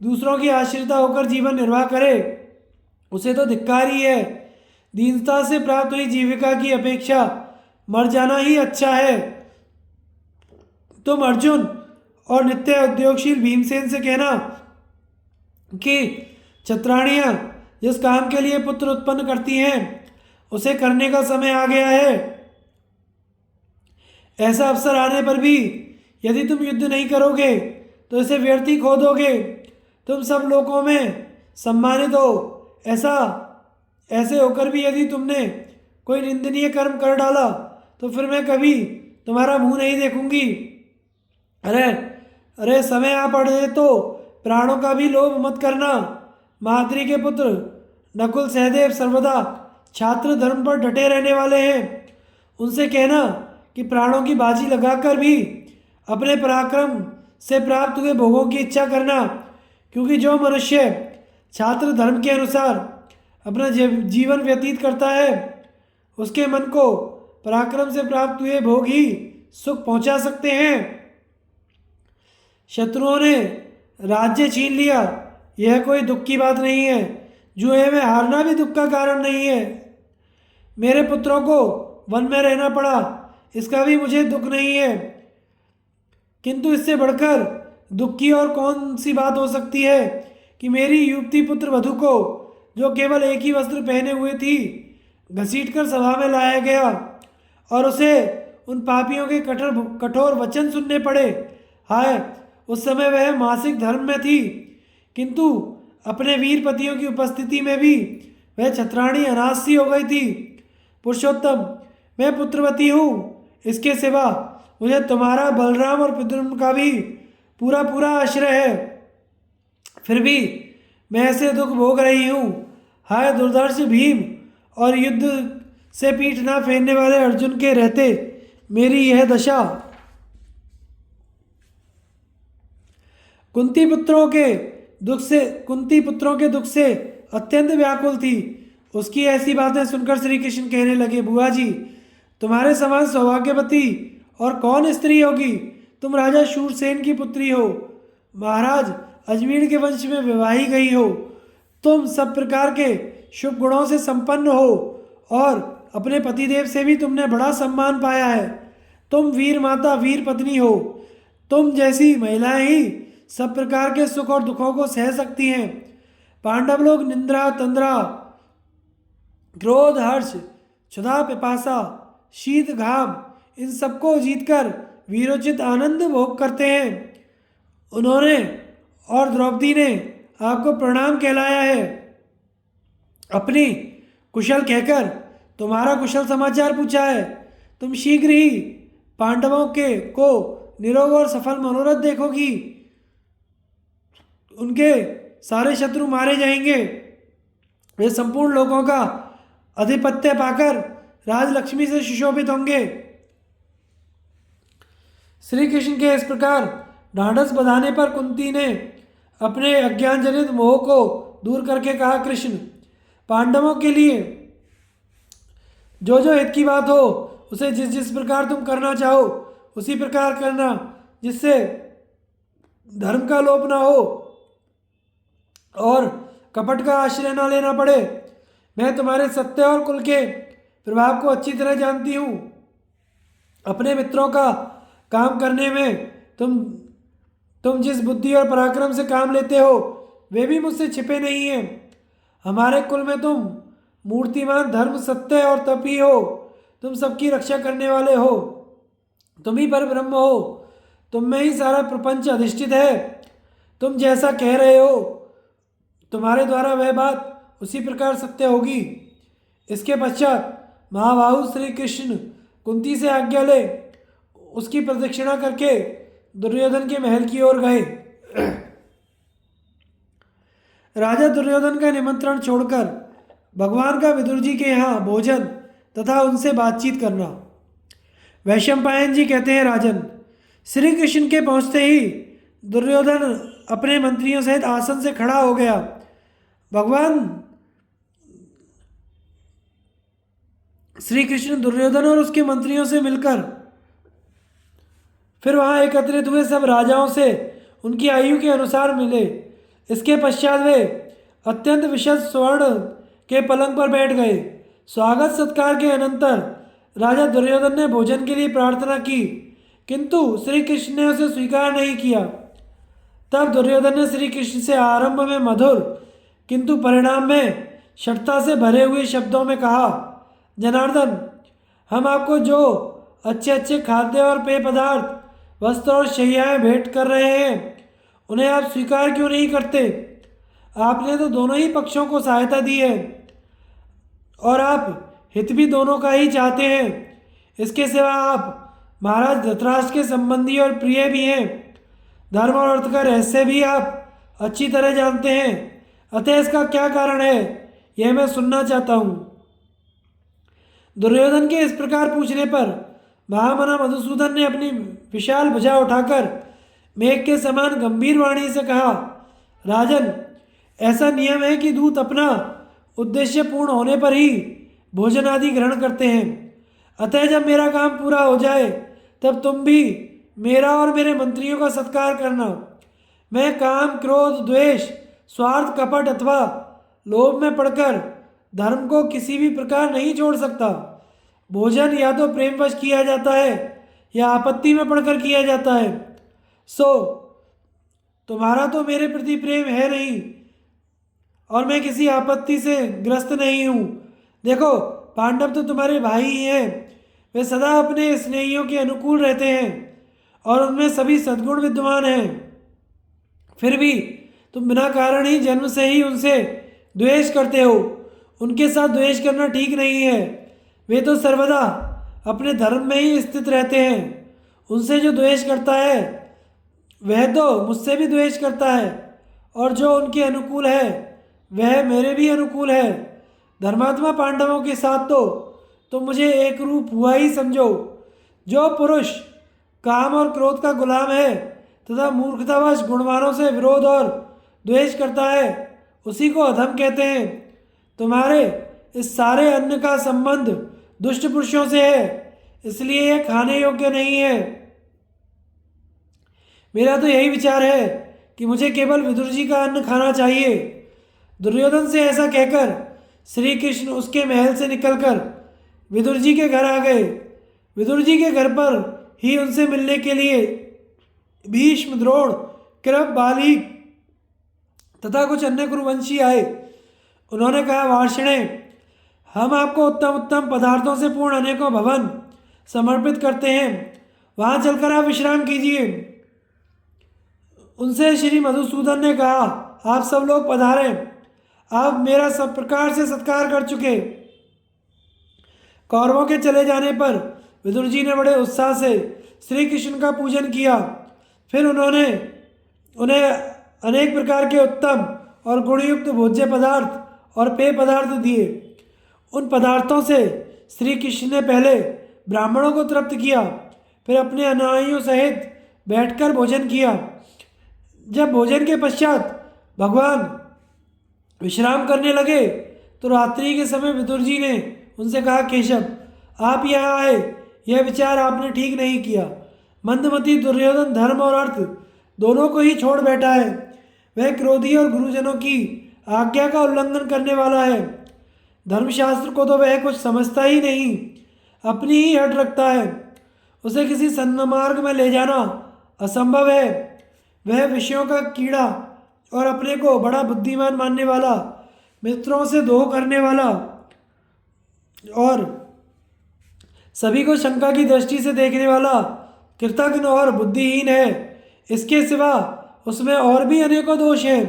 दूसरों की आश्रिता होकर जीवन निर्वाह करे, उसे तो धिक्कार ही है। दीनता से प्राप्त हुई जीविका की अपेक्षा मर जाना ही अच्छा है। तुम अर्जुन और नित्य उद्योगशील भीमसेन से कहना कि छत्राणियां जिस काम के लिए पुत्र उत्पन्न करती हैं, उसे करने का समय आ गया है। ऐसा अवसर आने पर भी यदि तुम युद्ध नहीं करोगे तो इसे व्यर्थ ही खो दोगे। तुम सब लोगों में सम्मानित हो, ऐसे होकर भी यदि तुमने कोई निंदनीय कर्म कर डाला तो फिर मैं कभी तुम्हारा मुंह नहीं देखूंगी। अरे समय आ पड़े तो प्राणों का भी लोभ मत करना। माद्री के पुत्र नकुल सहदेव सर्वदा छात्र धर्म पर डटे रहने वाले हैं। उनसे कहना कि प्राणों की बाजी लगाकर भी अपने पराक्रम से प्राप्त हुए भोगों की इच्छा करना, क्योंकि जो मनुष्य छात्र धर्म के अनुसार अपना जीवन व्यतीत करता है, उसके मन को पराक्रम से प्राप्त हुए भोग ही सुख पहुंचा सकते हैं। शत्रुओं ने राज्य छीन लिया, यह कोई दुख की बात नहीं है। जुए में हारना भी दुख का कारण नहीं है। मेरे पुत्रों को वन में रहना पड़ा, इसका भी मुझे दुख नहीं है। किंतु इससे बढ़कर दुख की और कौन सी बात हो सकती है कि मेरी युवती पुत्र वधु को, जो केवल एक ही वस्त्र पहने हुए थी, घसीटकर सभा में लाया गया और उसे उन पापियों के कठोर वचन सुनने पड़े। हाय, उस समय वह मासिक धर्म में थी, किंतु अपने वीर पतियों की उपस्थिति में भी वह छत्राणी अनाथ सी हो गई थी। पुरुषोत्तम, मैं पुत्रवती हूँ, इसके सिवा मुझे तुम्हारा, बलराम और पितृन का भी पूरा पूरा आश्रय है, फिर भी मैं ऐसे दुख भोग रही हूँ। हाय दुर्धर्ष भीम और युद्ध से पीठ ना फेरने वाले अर्जुन के रहते मेरी यह दशा। कुंती पुत्रों के दुख से अत्यंत व्याकुल थी। उसकी ऐसी बातें सुनकर श्री कृष्ण कहने लगे, बुआ जी, तुम्हारे समान सौभाग्यवती और कौन स्त्री होगी? तुम राजा शूरसेन की पुत्री हो, महाराज अजमेर के वंश में विवाही गई हो। तुम सब प्रकार के शुभ गुणों से संपन्न हो और अपने पतिदेव से भी तुमने बड़ा सम्मान पाया है। तुम वीर माता, वीर पत्नी हो। तुम जैसी महिलाएं ही सब प्रकार के सुख और दुखों को सह सकती हैं। पांडव लोग निंद्रा, तंद्रा, क्रोध, हर्ष, क्षुधा, पिपासा, शीत, घाम इन सबको जीतकर वीरोचित आनंद भोग करते हैं। उन्होंने और द्रौपदी ने आपको प्रणाम कहलाया है। अपनी कुशल कहकर तुम्हारा कुशल समाचार पूछा है। तुम शीघ्र ही पांडवों के को निरोग और सफल मनोरथ देखोगी। उनके सारे शत्रु मारे जाएंगे। वे संपूर्ण लोगों का आधिपत्य पाकर राजलक्ष्मी से सुशोभित होंगे। श्री कृष्ण के इस प्रकार ढांढस बंधाने पर कुंती ने अपने अज्ञान जनित मोह को दूर करके कहा, कृष्ण, पांडवों के लिए जो जो हित की बात हो उसे जिस जिस प्रकार तुम करना चाहो उसी प्रकार करना, जिससे धर्म का लोप ना हो और कपट का आश्रय ना लेना पड़े। मैं तुम्हारे सत्य और कुल के प्रभाव को अच्छी तरह जानती हूँ। अपने मित्रों का काम करने में तुम जिस बुद्धि और पराक्रम से काम लेते हो वे भी मुझसे छिपे नहीं हैं। हमारे कुल में तुम मूर्तिमान, धर्म, सत्य और तप ही हो। तुम सबकी रक्षा करने वाले हो। तुम ही पर ब्रह्म हो। तुम में ही सारा प्रपंच अधिष्ठित है। तुम जैसा कह रहे हो तुम्हारे द्वारा वह बात उसी प्रकार सत्य होगी। इसके पश्चात महाबाहु श्री कृष्ण कुंती से आज्ञा ले उसकी प्रदक्षिणा करके दुर्योधन के महल की ओर गए। राजा दुर्योधन का निमंत्रण छोड़कर भगवान का विदुर जी के यहाँ भोजन तथा उनसे बातचीत करना। वैशंपायन जी कहते हैं, राजन, श्री कृष्ण के पहुँचते ही दुर्योधन अपने मंत्रियों सहित आसन से खड़ा हो गया। भगवान श्री कृष्ण दुर्योधन और उसके मंत्रियों से मिलकर फिर वहाँ एकत्रित हुए सब राजाओं से उनकी आयु के अनुसार मिले। इसके पश्चात वे अत्यंत विशद स्वर्ण के पलंग पर बैठ गए। स्वागत सत्कार के अनंतर राजा दुर्योधन ने भोजन के लिए प्रार्थना की, किंतु श्री कृष्ण ने उसे स्वीकार नहीं किया। तब दुर्योधन ने श्री कृष्ण से आरंभ में मधुर किंतु परिणाम में शठता से भरे हुए शब्दों में कहा, जनार्दन, हम आपको जो अच्छे अच्छे खाद्य और पेय पदार्थ, वस्त्र और शैयाएँ भेंट कर रहे हैं उन्हें आप स्वीकार क्यों नहीं करते? आपने तो दोनों ही पक्षों को सहायता दी है और आप हित भी दोनों का ही चाहते हैं। इसके सिवा आप महाराज धृतराष्ट्र के संबंधी और प्रिय भी हैं। धर्म और अर्थ का रहस्य भी आप अच्छी तरह जानते हैं। अतः इसका क्या कारण है यह मैं सुनना चाहता हूँ। दुर्योधन के इस प्रकार पूछने पर महामना मधुसूदन ने अपनी विशाल भुजा उठाकर मेघ के समान गंभीर वाणी से कहा, राजन, ऐसा नियम है कि दूत अपना उद्देश्य पूर्ण होने पर ही भोजन आदि ग्रहण करते हैं। अतः जब मेरा काम पूरा हो जाए तब तुम भी मेरा और मेरे मंत्रियों का सत्कार करना। मैं काम, क्रोध, द्वेष, स्वार्थ, कपट अथवा लोभ में पड़कर धर्म को किसी भी प्रकार नहीं छोड़ सकता। भोजन या तो प्रेमवश किया जाता है या आपत्ति में पड़कर किया जाता है। सो तुम्हारा तो मेरे प्रति प्रेम है नहीं और मैं किसी आपत्ति से ग्रस्त नहीं हूँ। देखो, पांडव तो तुम्हारे भाई ही हैं। वे सदा अपने स्नेहियों के अनुकूल रहते हैं और उनमें सभी सद्गुण विद्यमान हैं। फिर भी तुम बिना कारण ही जन्म से ही उनसे द्वेष करते हो। उनके साथ द्वेष करना ठीक नहीं है। वे तो सर्वदा अपने धर्म में ही स्थित रहते हैं। उनसे जो द्वेष करता है वह तो मुझसे भी द्वेष करता है और जो उनके अनुकूल है वह मेरे भी अनुकूल है। धर्मात्मा पांडवों के साथ तो तो मुझे एक रूप हुआ ही समझो। जो पुरुष काम और क्रोध का गुलाम है तथा मूर्खतावश गुणवानों से विरोध और द्वेष करता है, उसी को अधम कहते हैं। तुम्हारे इस सारे अन्न का संबंध दुष्ट पुरुषों से है, इसलिए यह खाने योग्य नहीं है। मेरा तो यही विचार है कि मुझे केवल विदुर जी का अन्न खाना चाहिए। दुर्योधन से ऐसा कहकर श्री कृष्ण उसके महल से निकलकर विदुर जी के घर आ गए। विदुर जी के घर पर ही उनसे मिलने के लिए भीष्म, द्रोण, कृप, बाली तथा कुछ अन्य कुरुवंशी आए। उन्होंने कहा, वार्ष्णे, हम आपको उत्तम उत्तम पदार्थों से पूर्ण अनेकों भवन समर्पित करते हैं, वहां चलकर आप विश्राम कीजिए। उनसे श्री मधुसूदन ने कहा, आप सब लोग पधारें, आप मेरा सब प्रकार से सत्कार कर चुके। कौरवों के चले जाने पर विदुर जी ने बड़े उत्साह से श्री कृष्ण का पूजन किया। फिर उन्होंने उन्हें अनेक प्रकार के उत्तम और गुणयुक्त भोज्य पदार्थ और पेय पदार्थ दिए। उन पदार्थों से श्री कृष्ण ने पहले ब्राह्मणों को तृप्त किया, फिर अपने अनुयायियों सहित बैठकर भोजन किया। जब भोजन के पश्चात भगवान विश्राम करने लगे तो रात्रि के समय विदुर जी ने उनसे कहा, केशव, आप यहाँ आए, यह विचार आपने ठीक नहीं किया। मंदमती दुर्योधन धर्म और अर्थ दोनों को ही छोड़ बैठा है। वह क्रोधी और गुरुजनों की आज्ञा का उल्लंघन करने वाला है। धर्मशास्त्र को तो वह कुछ समझता ही नहीं, अपनी ही हट रखता है। उसे किसी सन्मार्ग में ले जाना असंभव है। वह विषयों का कीड़ा और अपने को बड़ा बुद्धिमान मानने वाला, मित्रों से दोह करने वाला और सभी को शंका की दृष्टि से देखने वाला कृतघ्न और बुद्धिहीन है। इसके सिवा उसमें और भी अनेकों दोष हैं।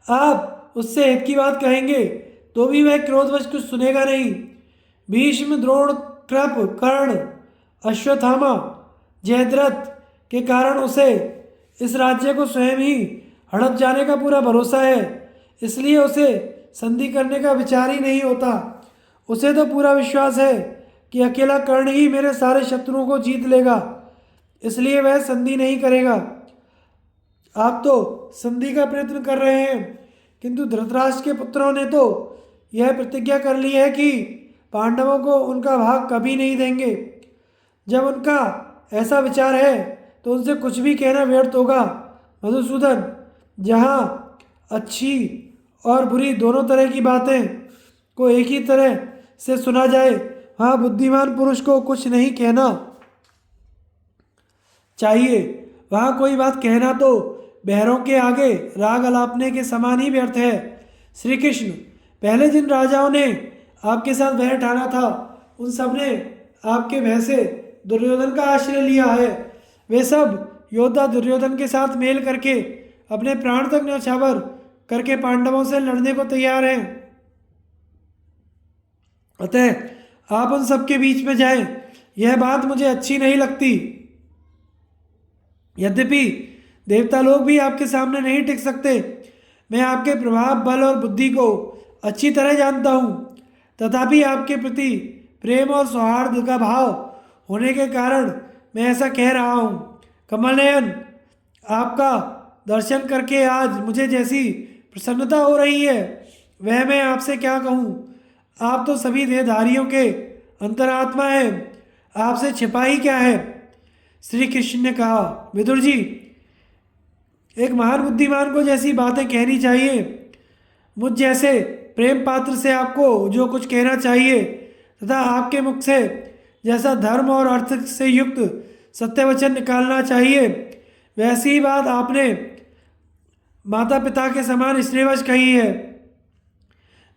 आप उससे हित की बात कहेंगे तो भी वह क्रोधवश कुछ सुनेगा नहीं। भीष्म, द्रोण, कृप, कर्ण, अश्वत्थामा, जयद्रथ के कारण उसे इस राज्य को स्वयं ही हड़प जाने का पूरा भरोसा है, इसलिए उसे संधि करने का विचार ही नहीं होता। उसे तो पूरा विश्वास है कि अकेला कर्ण ही मेरे सारे शत्रुओं को जीत लेगा, इसलिए वह संधि नहीं करेगा। आप तो संधि का प्रयत्न कर रहे हैं, किंतु धृतराष्ट्र के पुत्रों ने तो यह प्रतिज्ञा कर ली है कि पांडवों को उनका भाग कभी नहीं देंगे। जब उनका ऐसा विचार है तो उनसे कुछ भी कहना व्यर्थ होगा। मधुसूदन, जहाँ अच्छी और बुरी दोनों तरह की बातें को एक ही तरह से सुना जाए, वहाँ बुद्धिमान पुरुष को कुछ नहीं कहना चाहिए। वहाँ कोई बात कहना तो बहरों के आगे राग अलापने के समान ही व्यर्थ है। श्री कृष्ण, पहले जिन राजाओं ने आपके साथ वह ठाना था, उन सब ने आपके भय से दुर्योधन का आश्रय लिया है। वे सब योद्धा दुर्योधन के साथ मेल करके अपने प्राण तक न्यौछावर करके पांडवों से लड़ने को तैयार हैं। अतः आप उन सबके बीच में जाएं, यह बात मुझे अच्छी नहीं लगती। यद्यपि देवता लोग भी आपके सामने नहीं टिक सकते, मैं आपके प्रभाव, बल और बुद्धि को अच्छी तरह जानता हूँ। तथापि आपके प्रति प्रेम और सौहार्द का भाव होने के कारण मैं ऐसा कह रहा हूँ। कमलनयन, आपका दर्शन करके आज मुझे जैसी प्रसन्नता हो रही है, वह मैं आपसे क्या कहूँ। आप तो सभी देहधारियों के अंतरात्मा हैं, आपसे छिपा ही क्या है। श्री कृष्ण ने कहा, विदुर जी, एक महान बुद्धिमान को जैसी बातें कहनी चाहिए, मुझ जैसे प्रेम पात्र से आपको जो कुछ कहना चाहिए तथा आपके मुख से जैसा धर्म और अर्थ से युक्त सत्य वचन निकालना चाहिए, वैसी ही बात आपने माता पिता के समान स्नेहवश कही है।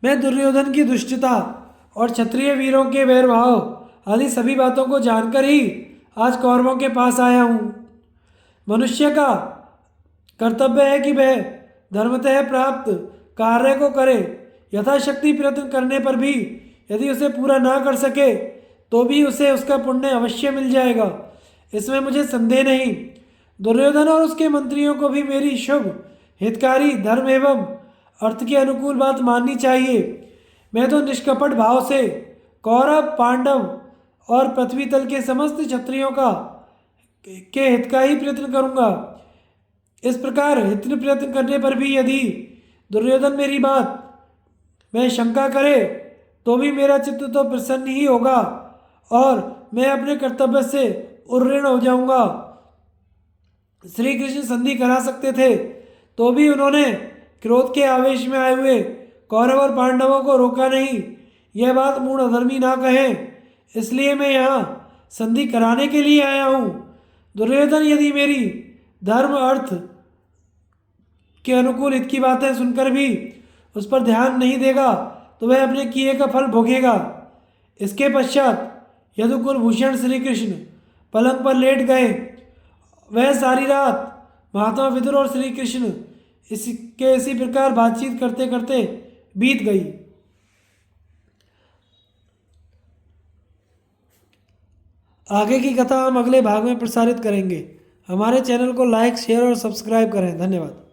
मैं दुर्योधन की दुष्टता और क्षत्रिय वीरों के वैरभाव आदि सभी बातों को जानकर ही आज कौरवों के पास आया हूँ। मनुष्य का कर्तव्य है कि वह धर्मतः प्राप्त कार्य को करे। यथाशक्ति प्रयत्न करने पर भी यदि उसे पूरा ना कर सके तो भी उसे उसका पुण्य अवश्य मिल जाएगा, इसमें मुझे संदेह नहीं। दुर्योधन और उसके मंत्रियों को भी मेरी शुभ, हितकारी, धर्म एवं अर्थ के अनुकूल बात माननी चाहिए। मैं तो निष्कपट भाव से कौरव पांडव और पृथ्वी तल के समस्त क्षत्रियों के हित का ही प्रयत्न करूंगा। इस प्रकार इतने प्रयत्न करने पर भी यदि दुर्योधन मेरी बात में शंका करे तो भी मेरा चित्त तो प्रसन्न ही होगा और मैं अपने कर्तव्य से उर्ऋण हो जाऊंगा। श्री कृष्ण संधि करा सकते थे तो भी उन्होंने क्रोध के आवेश में आए हुए कौरव और पांडवों को रोका नहीं। यह बात मूढ़ अधर्मी ना कहें, इसलिए मैं यहाँ संधि कराने के लिए आया हूँ। दुर्योधन यदि मेरी धर्म अर्थ के अनुकूल हित की बातें सुनकर भी उस पर ध्यान नहीं देगा तो वह अपने किए का फल भोगेगा। इसके पश्चात यदुकुल भूषण श्री कृष्ण पलंग पर लेट गए। वह सारी रात महात्मा विदुर और श्री कृष्ण इसी प्रकार बातचीत करते करते बीत गई। आगे की कथा हम अगले भाग में प्रसारित करेंगे। हमारे चैनल को लाइक, शेयर और सब्सक्राइब करें। धन्यवाद।